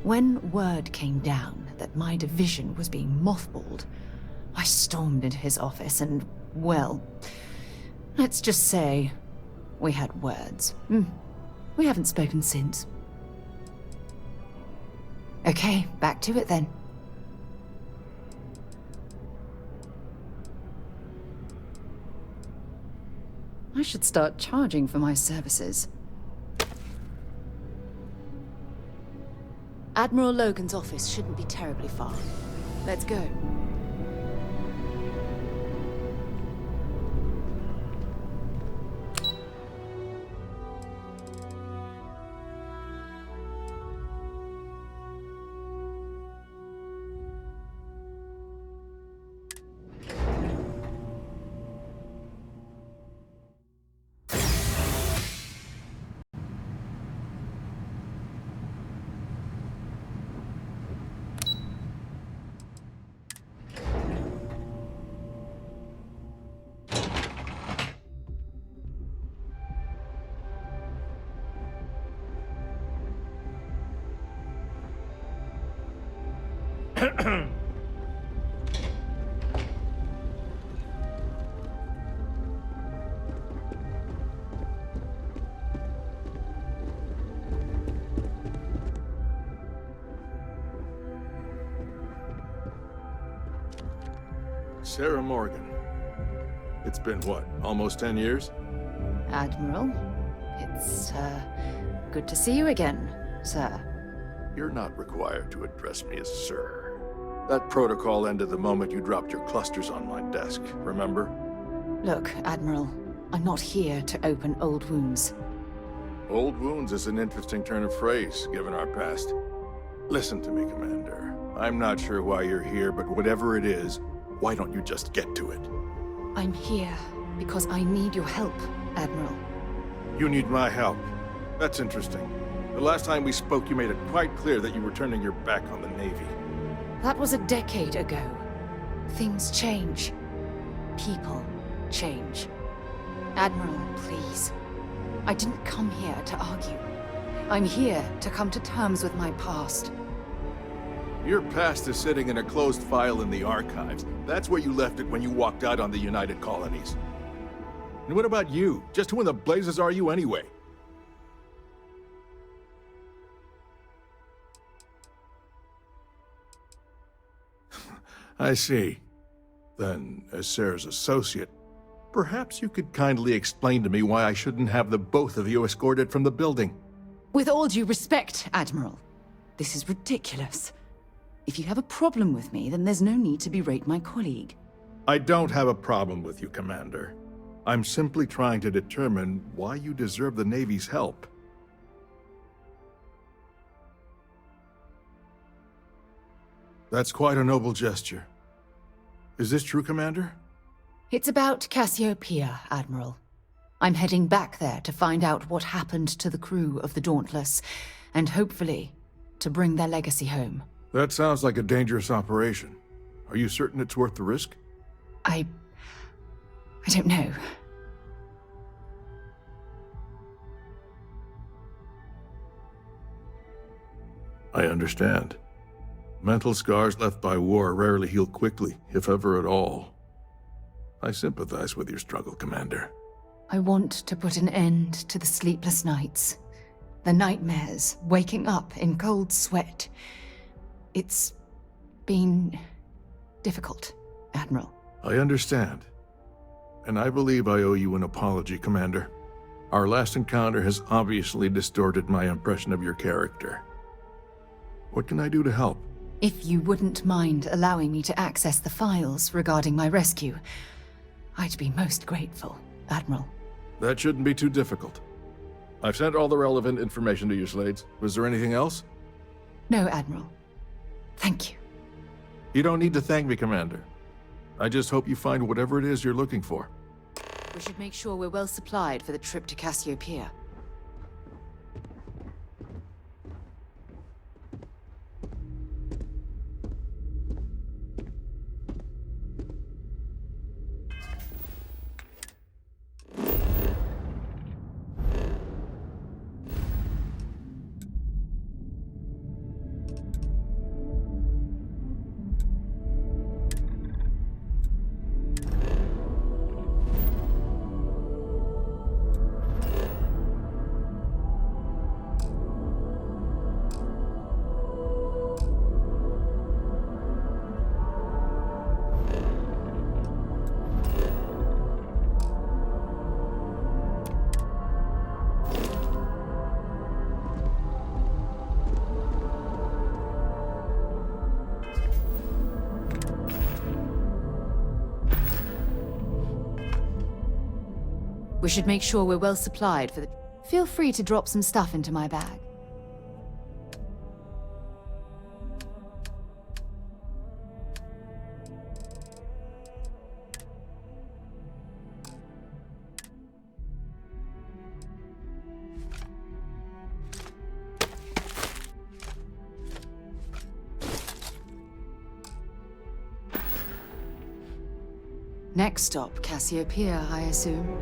When word came down that my division was being mothballed, I stormed into his office and, well, let's just say we had words. We haven't spoken since. Okay, back to it then. I should start charging for my services. Admiral Logan's office shouldn't be terribly far. Let's go. Sarah Morgan. It's been what, almost 10 years? Admiral, it's, good to see you again, sir. You're not required to address me as sir. That protocol ended the moment you dropped your clusters on my desk, remember? Look, Admiral, I'm not here to open old wounds. Old wounds is an interesting turn of phrase, given our past. Listen to me, Commander. I'm not sure why you're here, but whatever it is, why don't you just get to it? I'm here because I need your help, Admiral. You need my help. That's interesting. The last time we spoke, you made it quite clear that you were turning your back on the Navy. That was a decade ago. Things change. People change. Admiral, please. I didn't come here to argue. I'm here to come to terms with my past. Your past is sitting in a closed file in the archives. That's where you left it when you walked out on the United Colonies. And what about you? Just who in the blazes are you anyway? I see. Then, as Sarah's associate, perhaps you could kindly explain to me why I shouldn't have the both of you escorted from the building. With all due respect, Admiral, this is ridiculous. If you have a problem with me, then there's no need to berate my colleague. I don't have a problem with you, Commander. I'm simply trying to determine why you deserve the Navy's help. That's quite a noble gesture. Is this true, Commander? It's about Cassiopeia, Admiral. I'm heading back there to find out what happened to the crew of the Dauntless, and hopefully, to bring their legacy home. That sounds like a dangerous operation. Are you certain it's worth the risk? I don't know. I understand. Mental scars left by war rarely heal quickly, if ever at all. I sympathize with your struggle, Commander. I want to put an end to the sleepless nights, the nightmares, waking up in cold sweat. It's been difficult, Admiral. I understand. And I believe I owe you an apology, Commander. Our last encounter has obviously distorted my impression of your character. What can I do to help? If you wouldn't mind allowing me to access the files regarding my rescue, I'd be most grateful, Admiral. That shouldn't be too difficult. I've sent all the relevant information to you, Slades. Was there anything else? No, Admiral. Thank you. You don't need to thank me, Commander. I just hope you find whatever it is you're looking for. We should make sure we're well supplied for the trip to Cassiopeia. We should make sure we're well supplied for the... Feel free to drop some stuff into my bag. Next stop, Cassiopeia, I assume.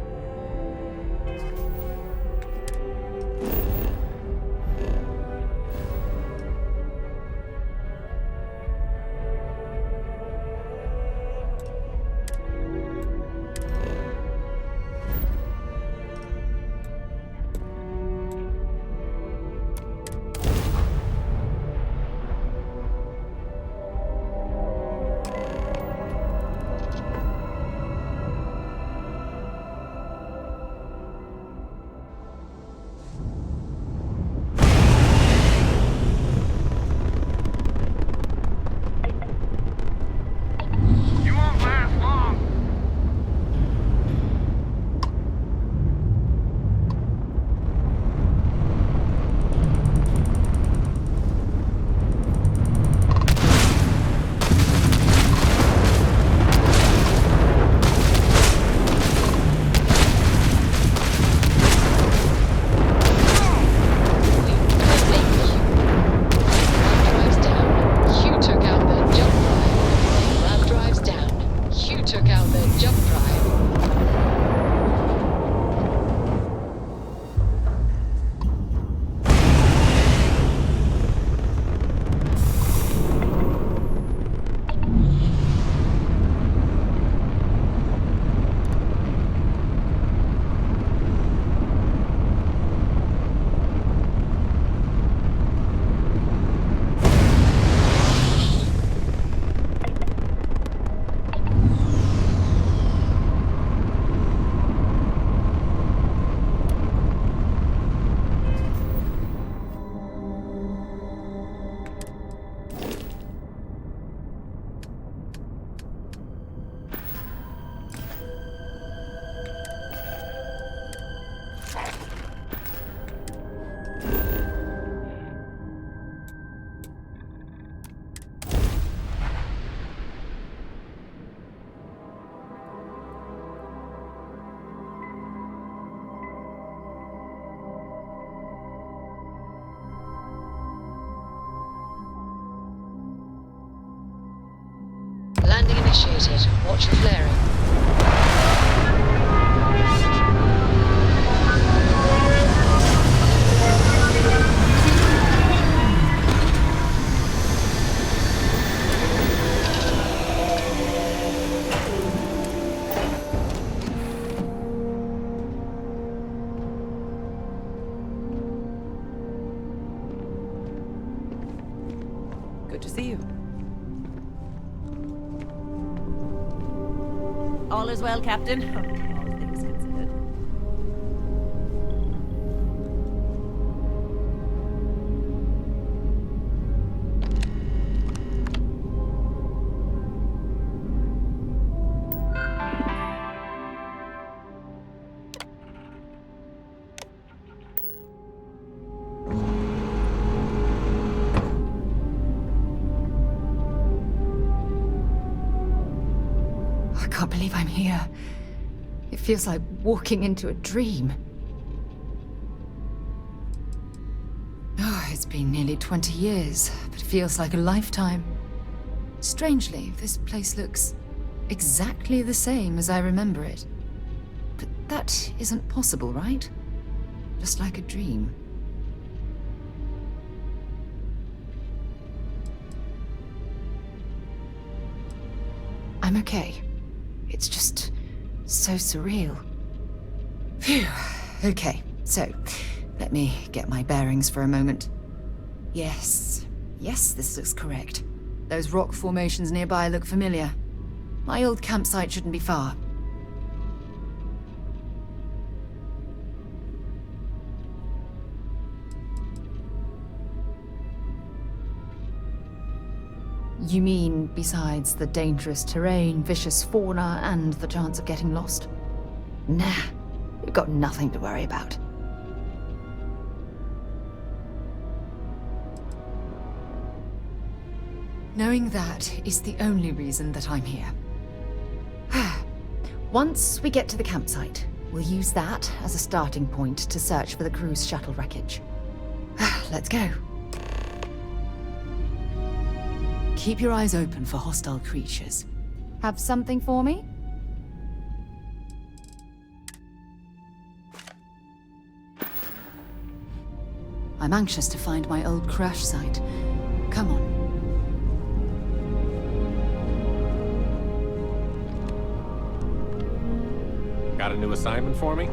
Landing initiated. Watch for flaring. Good to see you. All is well, Captain. All things considered. I can't believe I'm here. It feels like walking into a dream. Oh, it's been nearly 20 years, but it feels like a lifetime. Strangely, this place looks exactly the same as I remember it. But that isn't possible, right? Just like a dream. I'm okay. It's just so surreal. Phew. Okay, so let me get my bearings for a moment. Yes, this looks correct. Those rock formations nearby look familiar. My old campsite shouldn't be far. You mean besides the dangerous terrain, vicious fauna, and the chance of getting lost? Nah, we've got nothing to worry about. Knowing that is the only reason that I'm here. Once we get to the campsite, we'll use that as a starting point to search for the cruise shuttle wreckage. Let's go. Keep your eyes open for hostile creatures. Have something for me? I'm anxious to find my old crash site. Come on. Got a new assignment for me?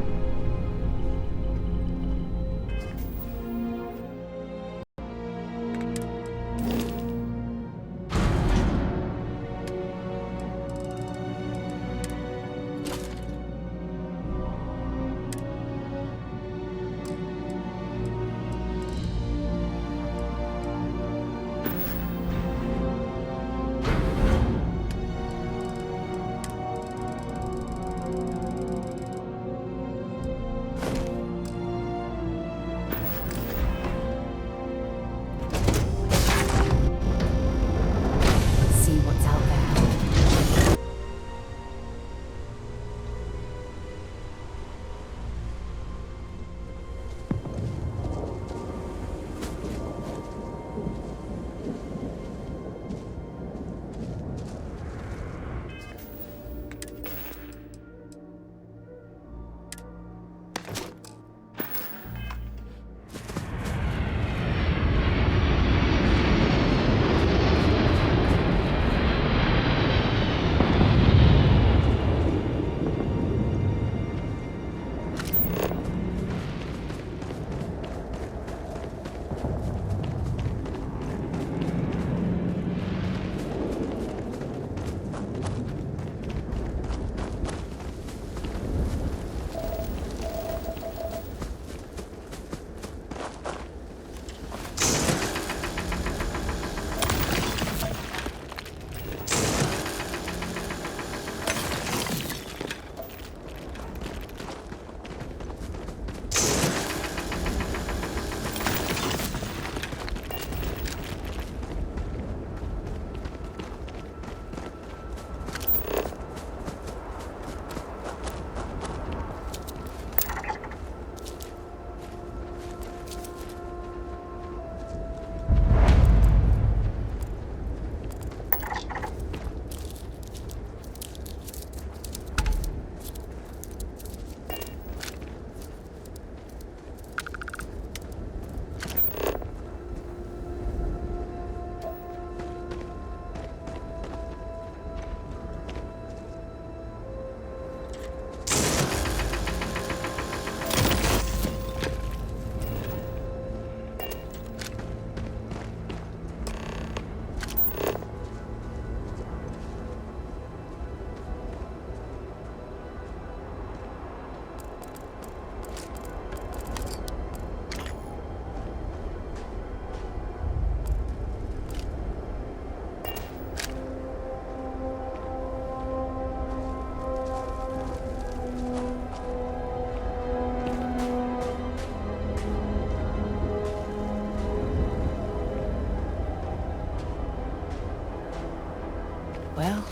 Well,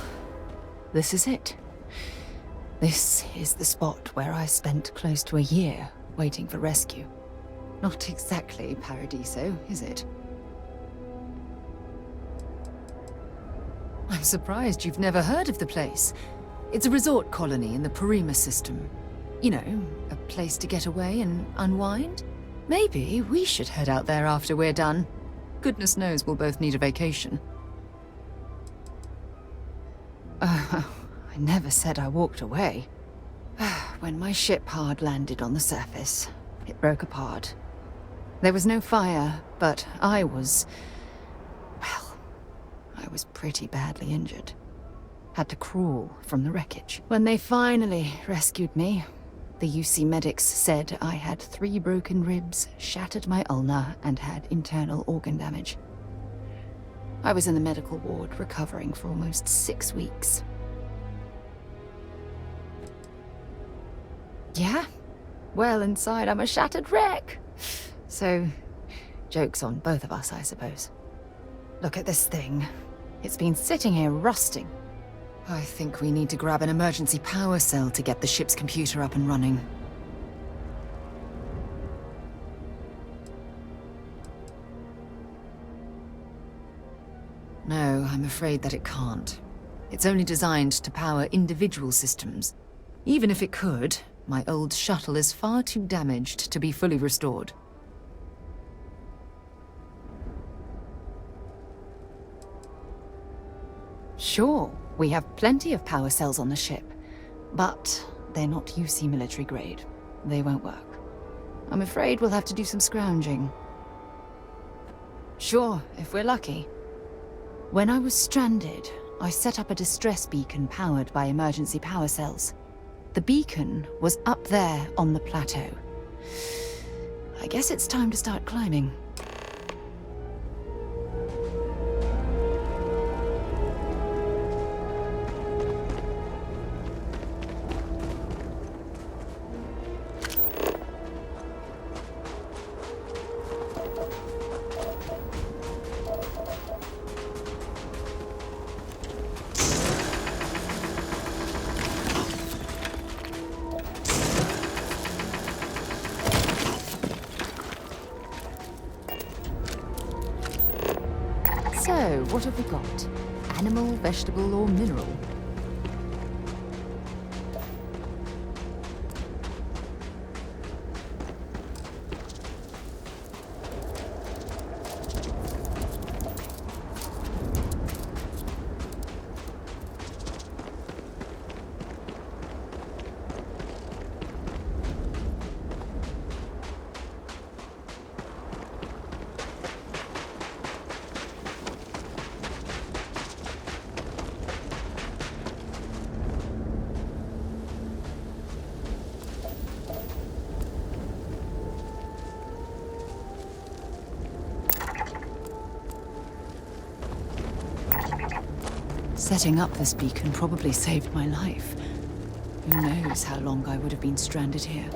this is it. This is the spot where I spent close to a year waiting for rescue. Not exactly Paradiso, is it? I'm surprised you've never heard of the place. It's a resort colony in the Parima system. You know, a place to get away and unwind. Maybe we should head out there after we're done. Goodness knows we'll both need a vacation. I never said I walked away. When my ship hard landed on the surface, it broke apart. There was no fire, but I was pretty badly injured. Had to crawl from the wreckage. When they finally rescued me, the UC medics said I had 3 broken ribs, shattered my ulna, and had internal organ damage. I was in the medical ward recovering for almost 6 weeks. Yeah, Well, inside I'm a shattered wreck. So, joke's on both of us, I suppose. Look at this thing. It's been sitting here rusting. I think we need to grab an emergency power cell to get the ship's computer up and running. No, I'm afraid that it can't. It's only designed to power individual systems. Even if it could, my old shuttle is far too damaged to be fully restored. Sure, we have plenty of power cells on the ship, but they're not UC military grade. They won't work. I'm afraid we'll have to do some scrounging. Sure, if we're lucky. When I was stranded, I set up a distress beacon powered by emergency power cells. The beacon was up there on the plateau. I guess it's time to start climbing. So, what have we got? Animal, vegetable, or mineral? Setting up this beacon probably saved my life. Who knows how long I would have been stranded here.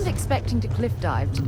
Expecting to cliff dive to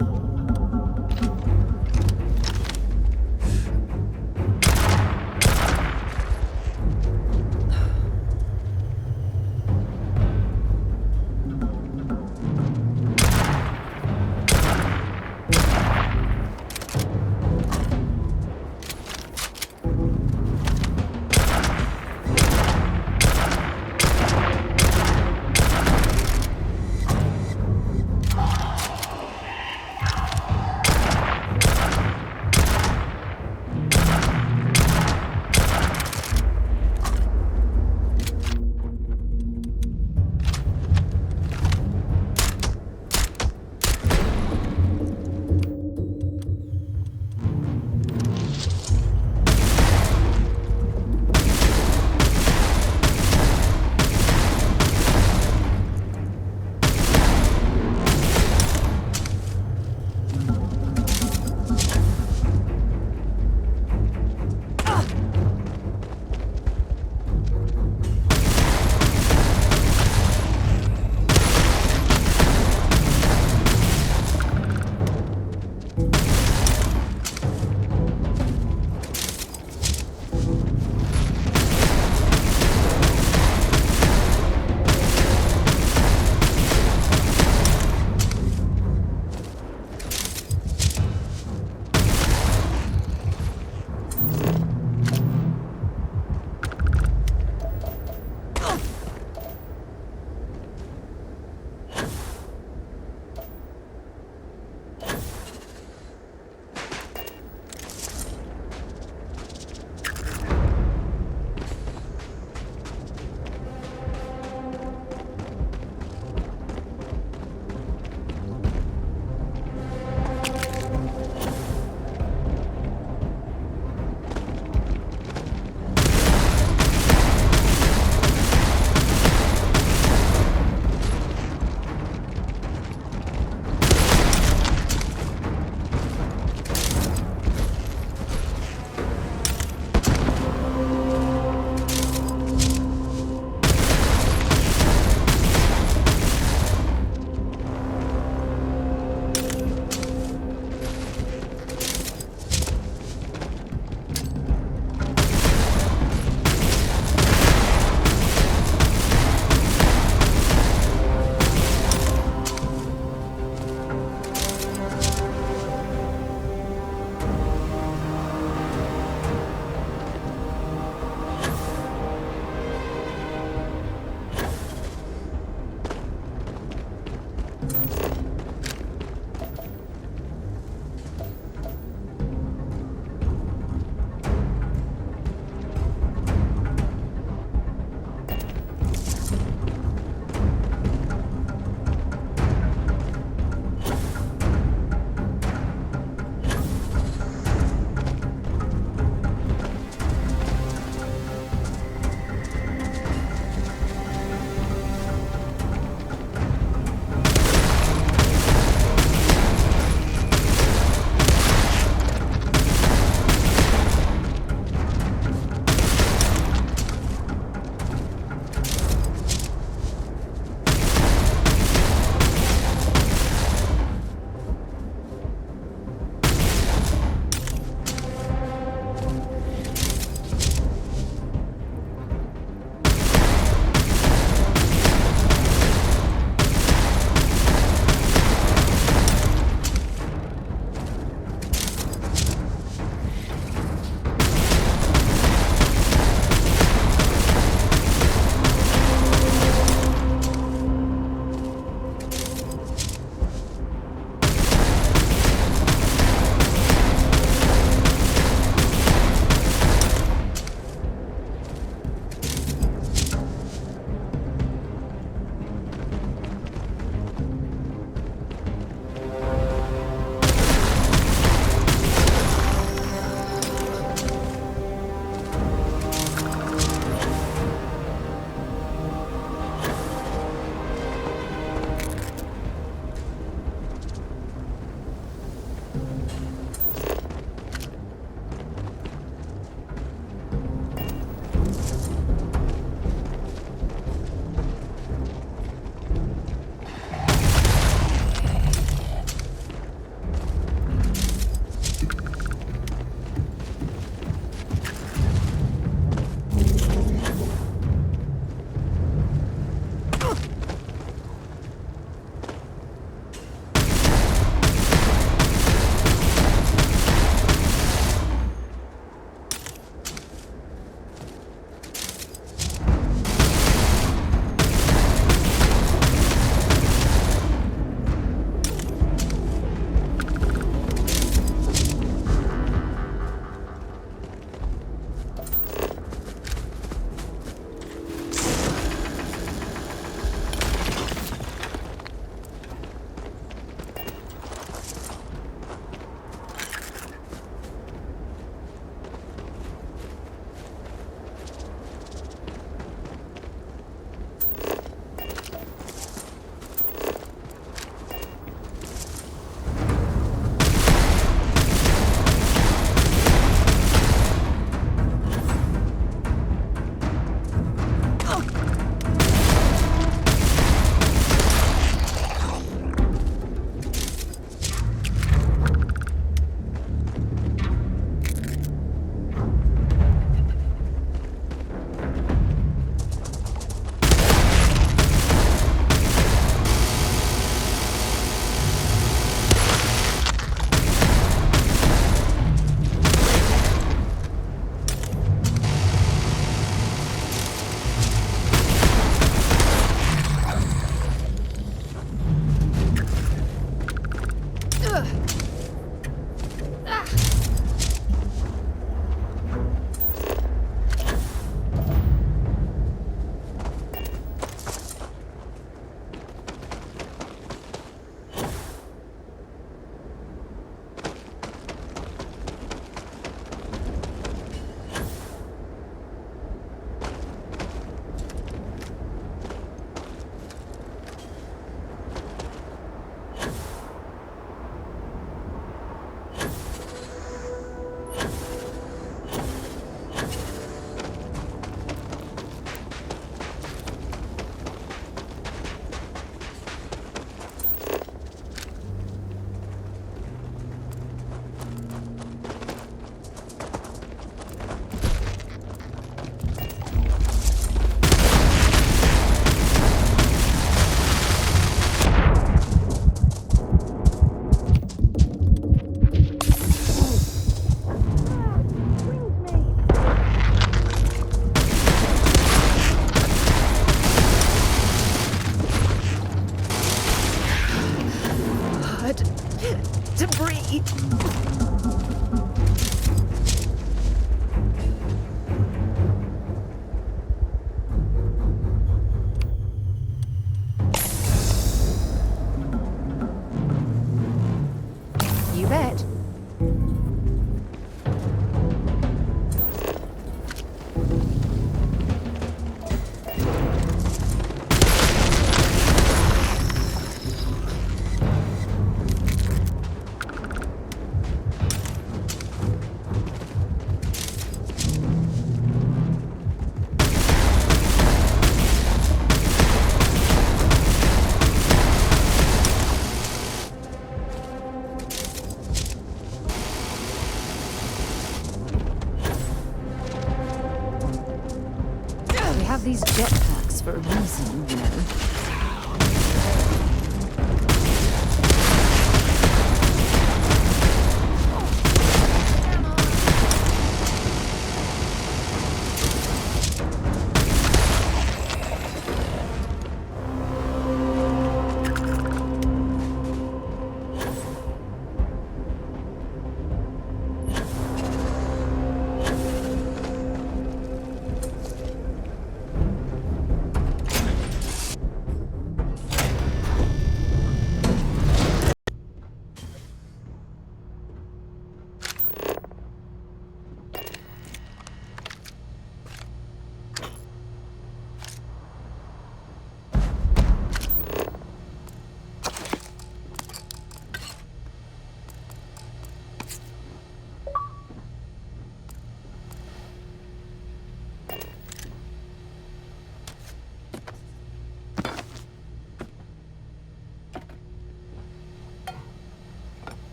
have these jetpacks for a reason, you know.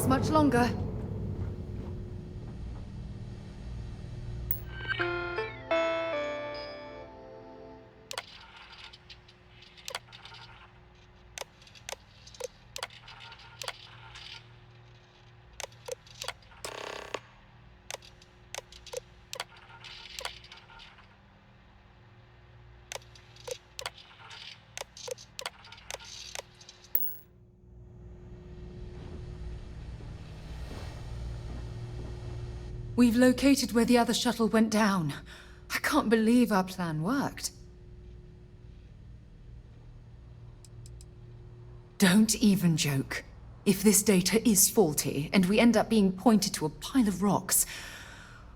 Much longer. We've located where the other shuttle went down. I can't believe our plan worked. Don't even joke. If this data is faulty, and we end up being pointed to a pile of rocks,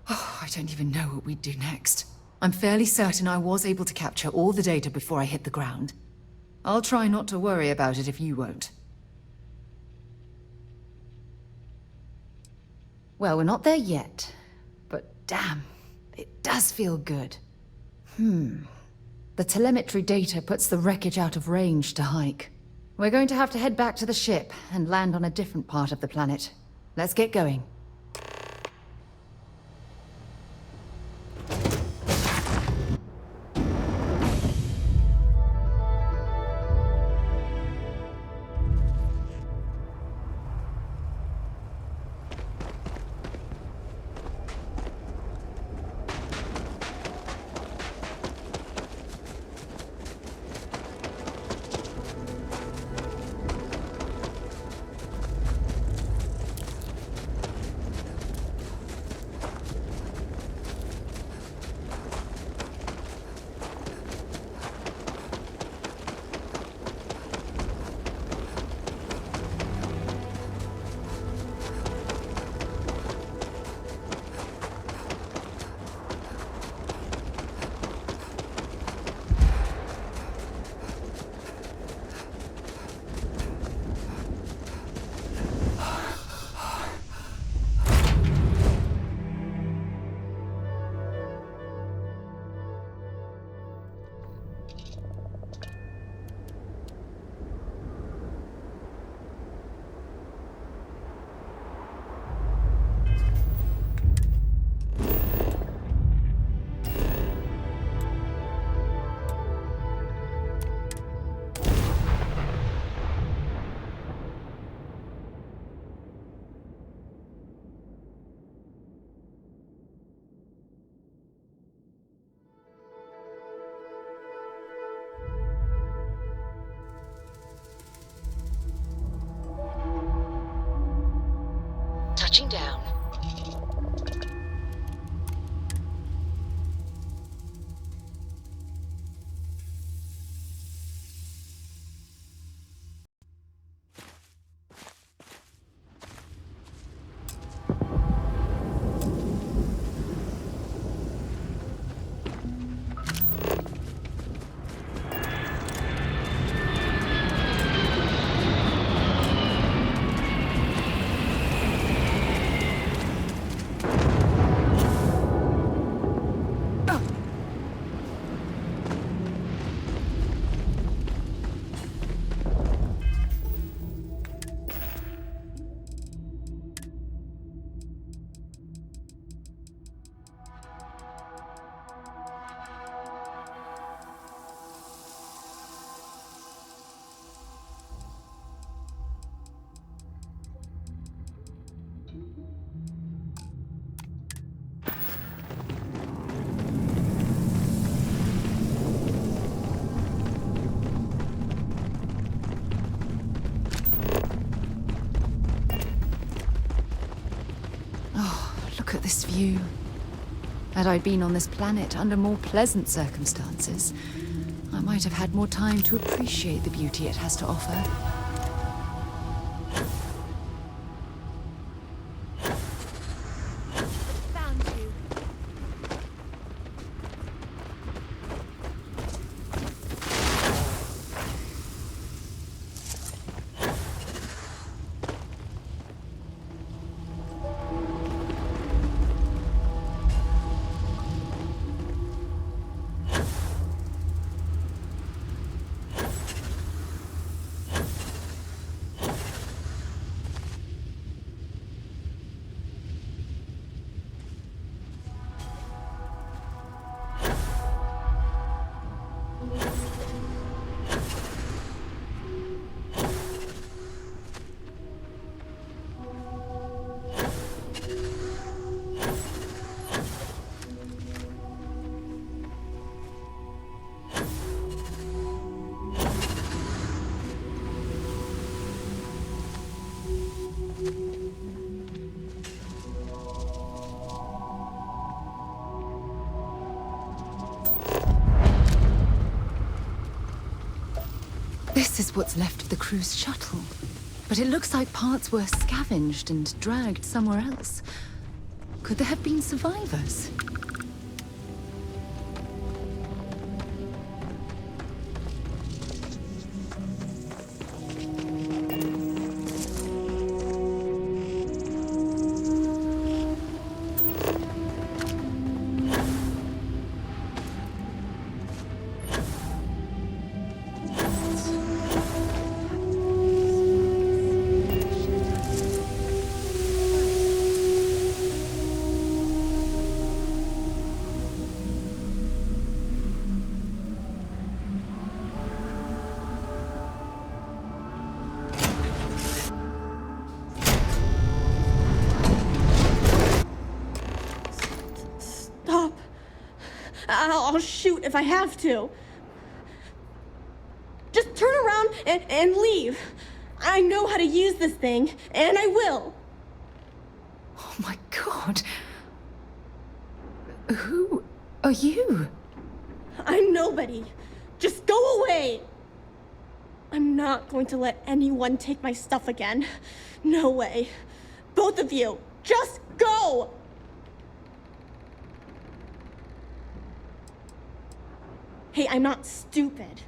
I don't even know what we'd do next. I'm fairly certain I was able to capture all the data before I hit the ground. I'll try not to worry about it if you won't. Well, we're not there yet, but damn, it does feel good. The telemetry data puts the wreckage out of range to hike. We're going to have to head back to the ship and land on a different part of the planet. Let's get going. Touching down. Look at this view. Had I been on this planet under more pleasant circumstances, I might have had more time to appreciate the beauty it has to offer. Found you. This is what's left of the cruise shuttle. But it looks like parts were scavenged and dragged somewhere else. Could there have been survivors? I'll shoot if I have to. Just turn around and leave. I know how to use this thing, and I will. Oh my god. Who are you? I'm nobody. Just go away. I'm not going to let anyone take my stuff again. No way. Both of you, just go! Hey, I'm not stupid.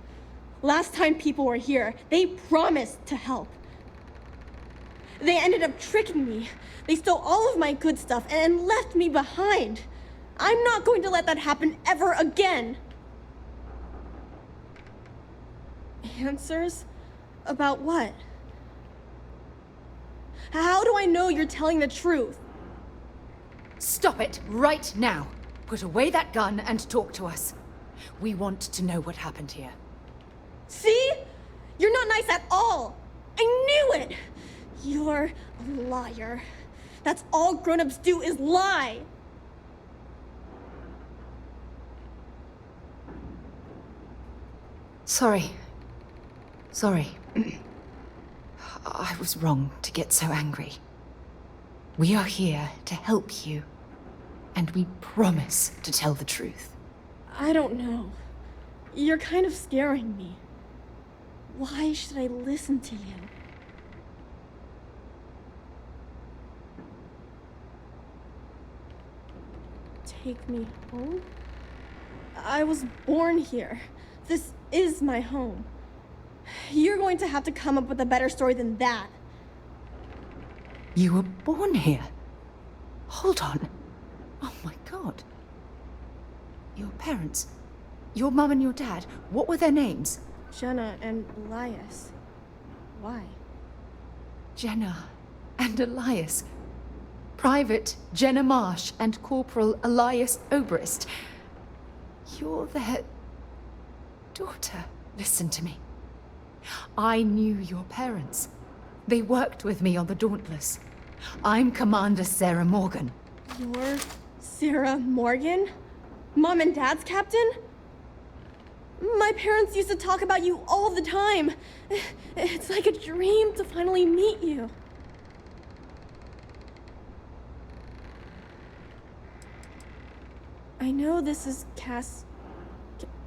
Last time people were here, they promised to help. They ended up tricking me. They stole all of my good stuff and left me behind. I'm not going to let that happen ever again. Answers? About what? How do I know you're telling the truth? Stop it right now. Put away that gun and talk to us. We want to know what happened here. See? You're not nice at all. I knew it. You're a liar. That's all grown-ups do is lie. Sorry. I was wrong to get so angry. We are here to help you, and we promise to tell the truth. I don't know. You're kind of scaring me. Why should I listen to you? Take me home? I was born here. This is my home. You're going to have to come up with a better story than that. You were born here? Hold on. Oh my god. Your parents, your mum and your dad, what were their names? Jenna and Elias. Why? Jenna and Elias. Private Jenna Marsh and Corporal Elias Obrist. You're their daughter. Listen to me. I knew your parents. They worked with me on the Dauntless. I'm Commander Sarah Morgan. You're Sarah Morgan? Mom and Dad's captain? My parents used to talk about you all the time. It's like a dream to finally meet you. I know this is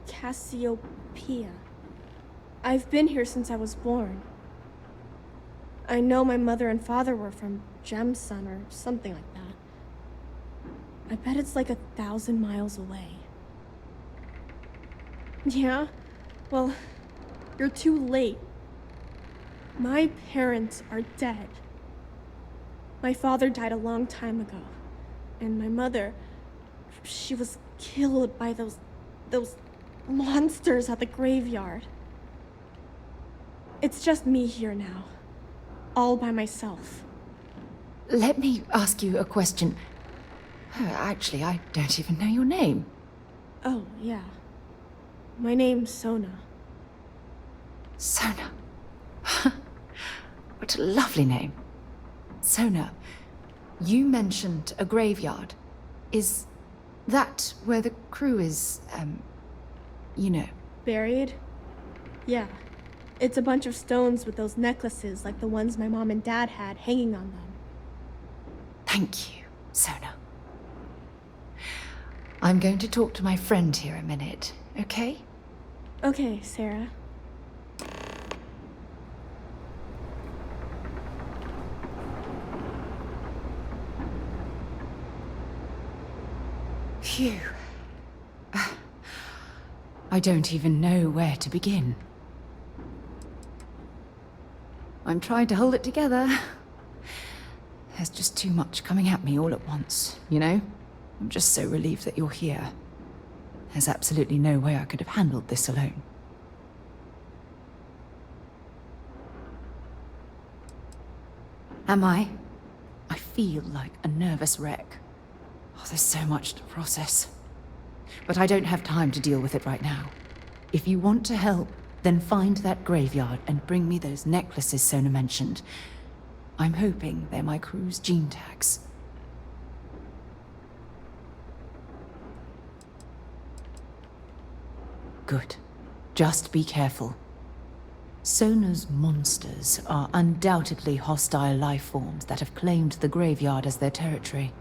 Cassiopeia. I've been here since I was born. I know my mother and father were from Gemsun or something like that. I bet it's like 1,000 miles away. Yeah? Well, you're too late. My parents are dead. My father died a long time ago. And my mother, she was killed by those monsters at the graveyard. It's just me here now. All by myself. Let me ask you a question. Actually, I don't even know your name. Oh, yeah. My name's Sona. Sona. What a lovely name. Sona, you mentioned a graveyard. Is that where the crew is, you know? Buried? Yeah. It's a bunch of stones with those necklaces like the ones my mom and dad had hanging on them. Thank you, Sona. I'm going to talk to my friend here a minute, okay? Okay, Sarah. Phew. I don't even know where to begin. I'm trying to hold it together. There's just too much coming at me all at once, you know? I'm just so relieved that you're here. There's absolutely no way I could have handled this alone. Am I? I feel like a nervous wreck. Oh, there's so much to process. But I don't have time to deal with it right now. If you want to help, then find that graveyard and bring me those necklaces Sona mentioned. I'm hoping they're my crew's gene tags. Good. Just be careful. Sona's monsters are undoubtedly hostile life forms that have claimed the graveyard as their territory.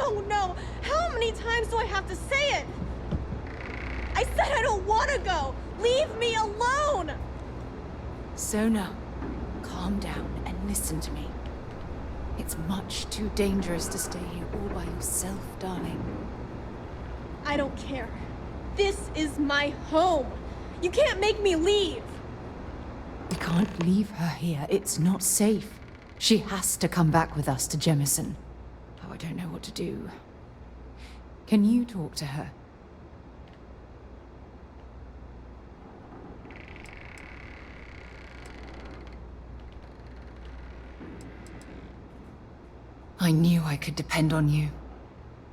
No, no! How many times do I have to say it? I said I don't want to go! Leave me alone! Sona, calm down and listen to me. It's much too dangerous to stay here all by yourself, darling. I don't care. This is my home. You can't make me leave. We can't leave her here. It's not safe. She has to come back with us to Jemison. Oh, I don't know what to do. Can you talk to her? I knew I could depend on you.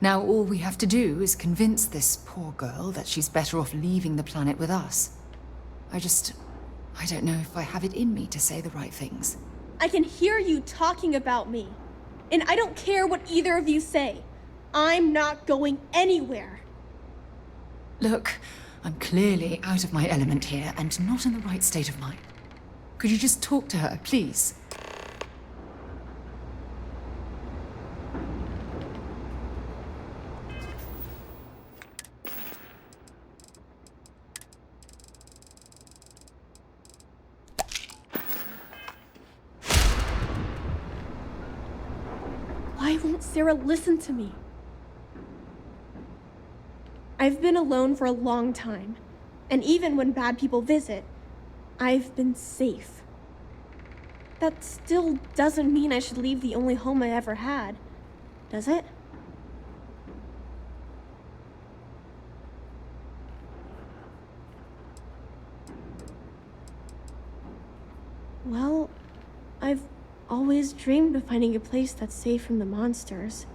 Now all we have to do is convince this poor girl that she's better off leaving the planet with us. I don't know if I have it in me to say the right things. I can hear you talking about me. And I don't care what either of you say. I'm not going anywhere. Look, I'm clearly out of my element here and not in the right state of mind. Could you just talk to her, please? Why won't Sarah listen to me? I've been alone for a long time, and even when bad people visit, I've been safe. That still doesn't mean I should leave the only home I ever had, does it? Well, I've always dreamed of finding a place that's safe from the monsters.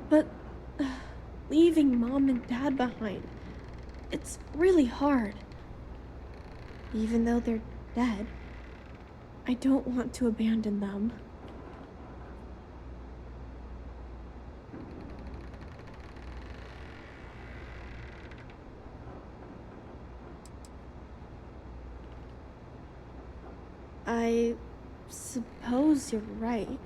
But leaving Mom and Dad behind, it's really hard. Even though they're dead, I don't want to abandon them. I suppose you're right.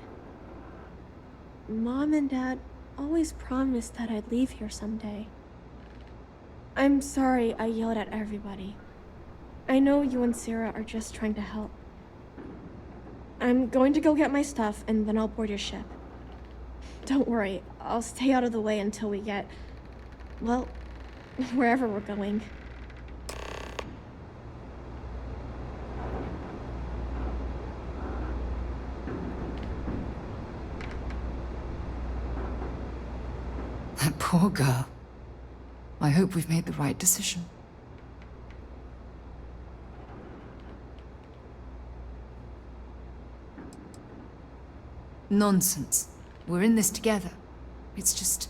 Mom and Dad always promised that I'd leave here someday. I'm sorry I yelled at everybody. I know you and Sarah are just trying to help. I'm going to go get my stuff and then I'll board your ship. Don't worry, I'll stay out of the way until we get, well, wherever we're going. That poor girl. I hope we've made the right decision. Nonsense. We're in this together. It's just...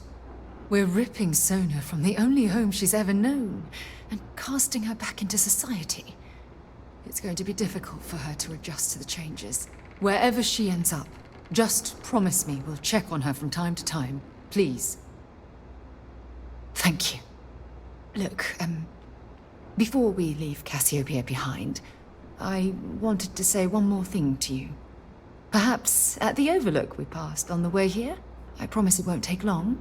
we're ripping Sona from the only home she's ever known and casting her back into society. It's going to be difficult for her to adjust to the changes. Wherever she ends up, just promise me we'll check on her from time to time. Please. Thank you. Look, before we leave Cassiopeia behind, I wanted to say one more thing to you. Perhaps at the overlook we passed on the way here? I promise it won't take long.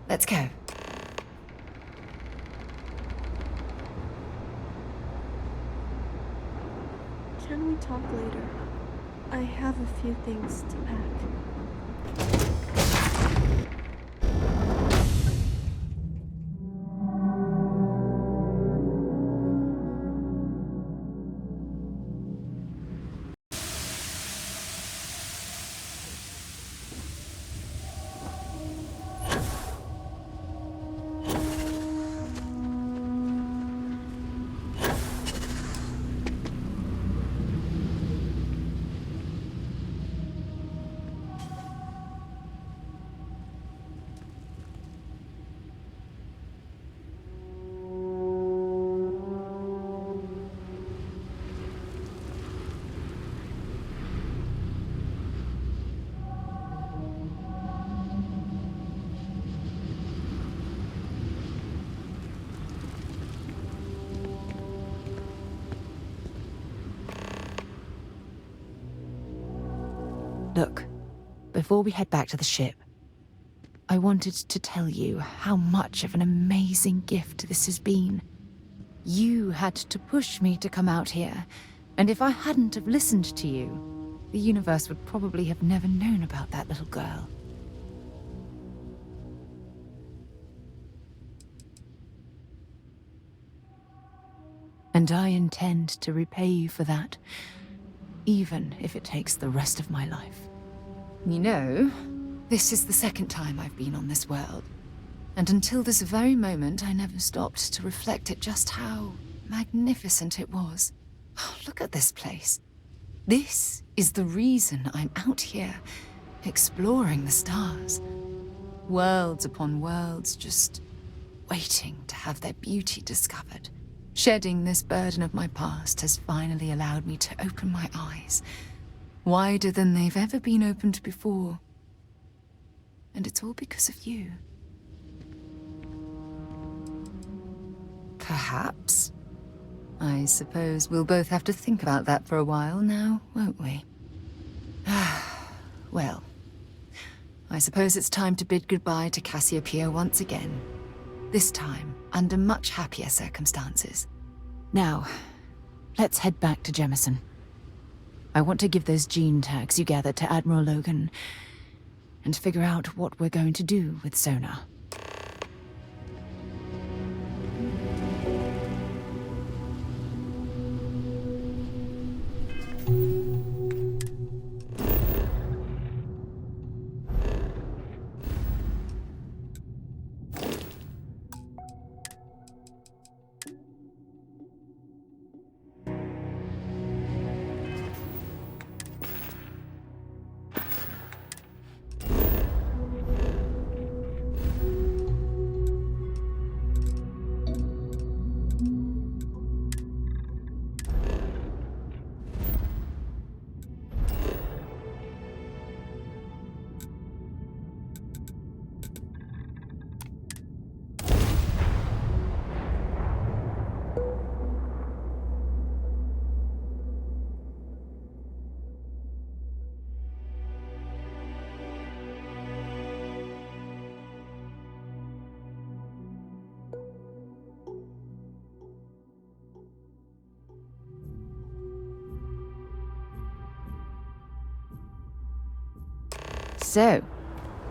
Let's go. Can we talk later? I have a few things to pack. Look, before we head back to the ship, I wanted to tell you how much of an amazing gift this has been. You had to push me to come out here, and if I hadn't have listened to you, the universe would probably have never known about that little girl. And I intend to repay you for that, even if it takes the rest of my life. You know, this is the second time I've been on this world, and until this very moment, I never stopped to reflect at just how magnificent it was. Oh, look at this place. This is the reason I'm out here, exploring the stars. Worlds upon worlds, just waiting to have their beauty discovered. Shedding this burden of my past has finally allowed me to open my eyes, wider than they've ever been opened before. And it's all because of you. Perhaps. I suppose we'll both have to think about that for a while now, won't we? Well, I suppose it's time to bid goodbye to Cassiopeia once again. This time, under much happier circumstances. Now, let's head back to Jemison. I want to give those gene tags you gathered to Admiral Logan, and figure out what we're going to do with Sona. So,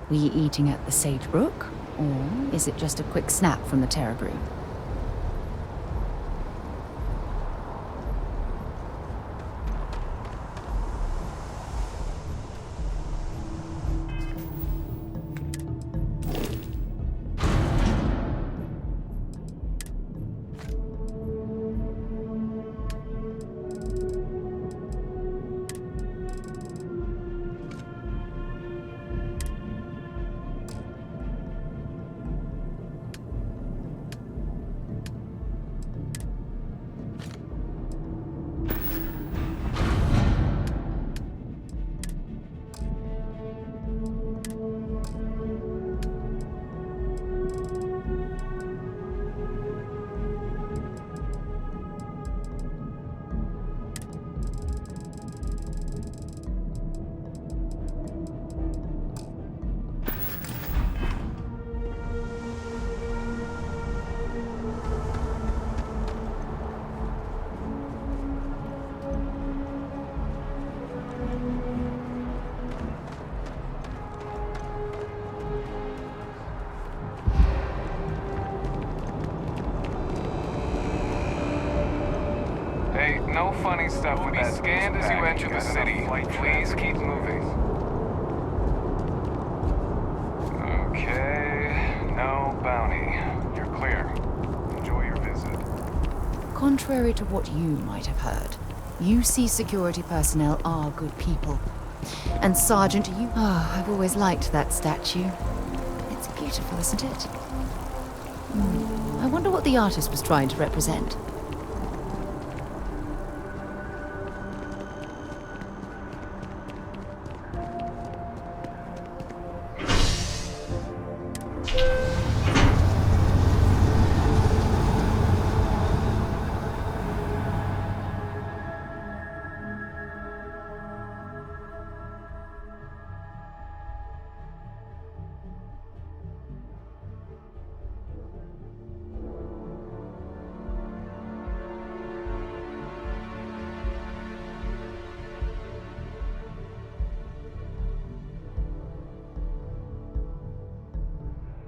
were you eating at the Sagebrook, or is it just a quick snap from the Terra Brew? Hey, no funny stuff with that. Scanned as you enter the city. Please keep moving. Okay, no bounty. You're clear. Enjoy your visit. Contrary to what you might have heard, UC security personnel are good people. And Sergeant, I've always liked that statue. It's beautiful, isn't it? I wonder what the artist was trying to represent.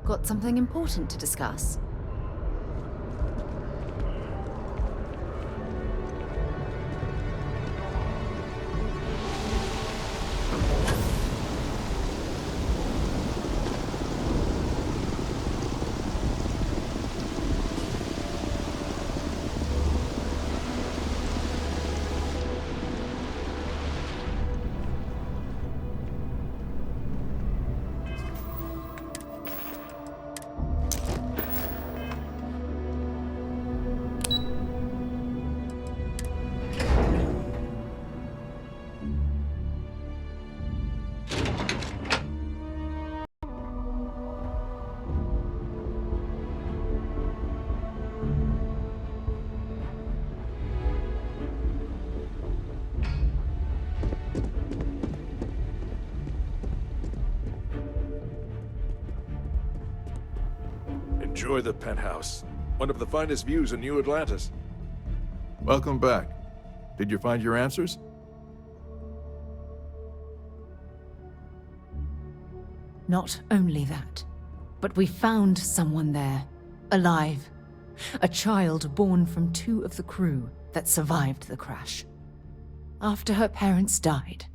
Got something important to discuss? Enjoy the penthouse. One of the finest views in New Atlantis. Welcome back. Did you find your answers? Not only that, but we found someone there, alive. A child born from 2 of the crew that survived the crash. After her parents died,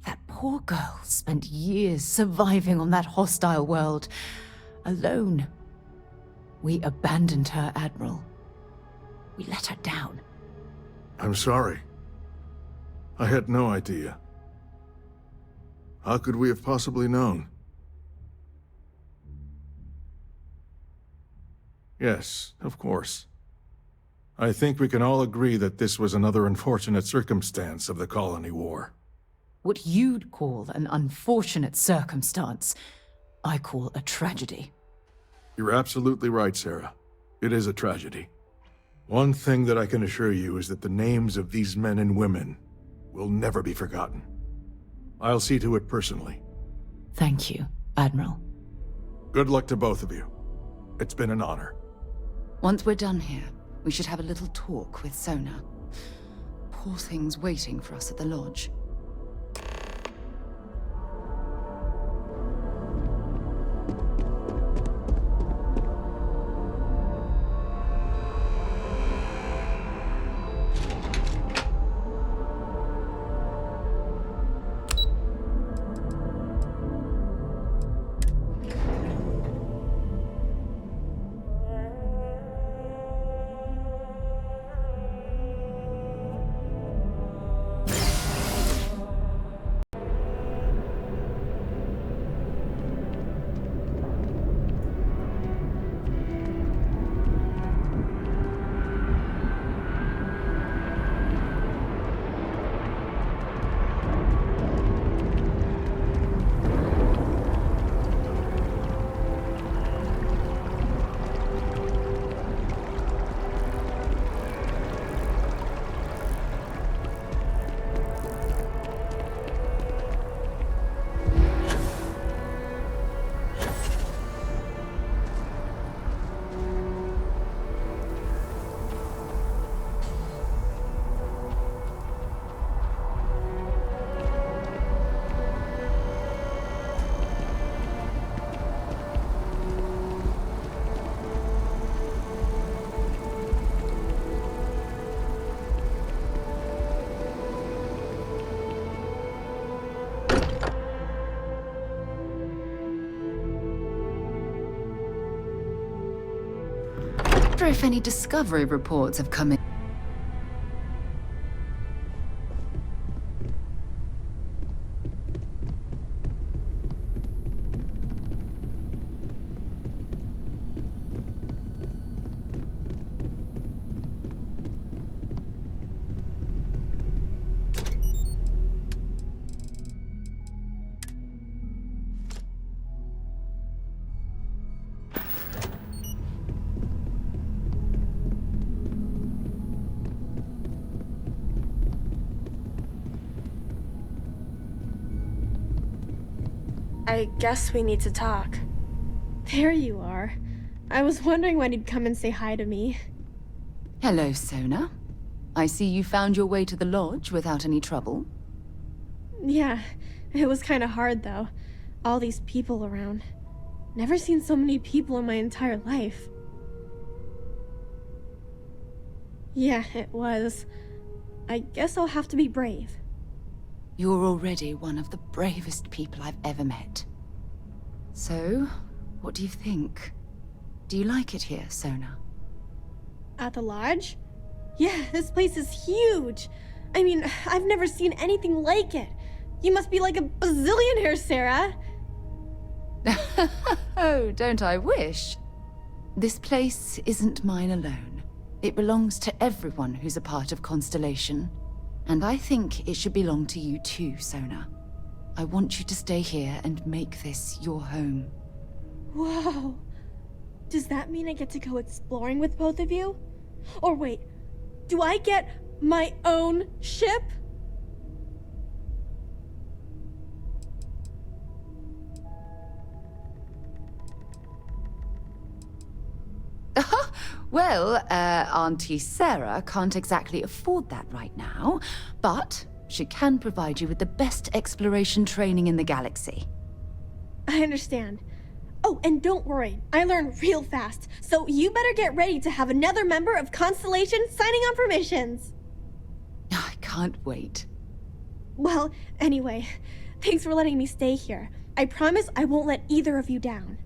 that poor girl spent years surviving on that hostile world, alone. We abandoned her, Admiral. We let her down. I'm sorry. I had no idea. How could we have possibly known? Yes, of course. I think we can all agree that this was another unfortunate circumstance of the Colony War. What you'd call an unfortunate circumstance, I call a tragedy. You're absolutely right, Sarah. It is a tragedy. One thing that I can assure you is that the names of these men and women will never be forgotten. I'll see to it personally. Thank you, Admiral. Good luck to both of you. It's been an honor. Once we're done here, we should have a little talk with Sona. Poor thing's waiting for us at the lodge. I wonder if any discovery reports have come in. I guess we need to talk. There you are. I was wondering when you'd come and say hi to me. Hello, Sona. I see you found your way to the lodge without any trouble. Yeah, it was kind of hard though. All these people around. Never seen so many people in my entire life. Yeah, it was. I guess I'll have to be brave. You're already one of the bravest people I've ever met. So, what do you think? Do you like it here, Sona? At the lodge? Yeah, this place is huge. I mean, I've never seen anything like it. You must be like a bazillionaire, Sarah. Oh, don't I wish? This place isn't mine alone. It belongs to everyone who's a part of Constellation. And I think it should belong to you too, Sona. I want you to stay here and make this your home. Whoa. Does that mean I get to go exploring with both of you? Or wait, do I get my own ship? Well, Auntie Sarah can't exactly afford that right now, but she can provide you with the best exploration training in the galaxy. I understand. Oh, and don't worry, I learn real fast, so you better get ready to have another member of Constellation signing on for missions. I can't wait. Well, anyway, thanks for letting me stay here. I promise I won't let either of you down.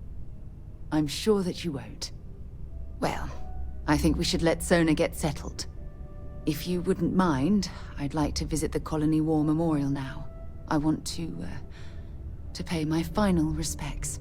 I'm sure that you won't. Well, I think we should let Sona get settled. If you wouldn't mind, I'd like to visit the Colony War Memorial now. I want to pay my final respects.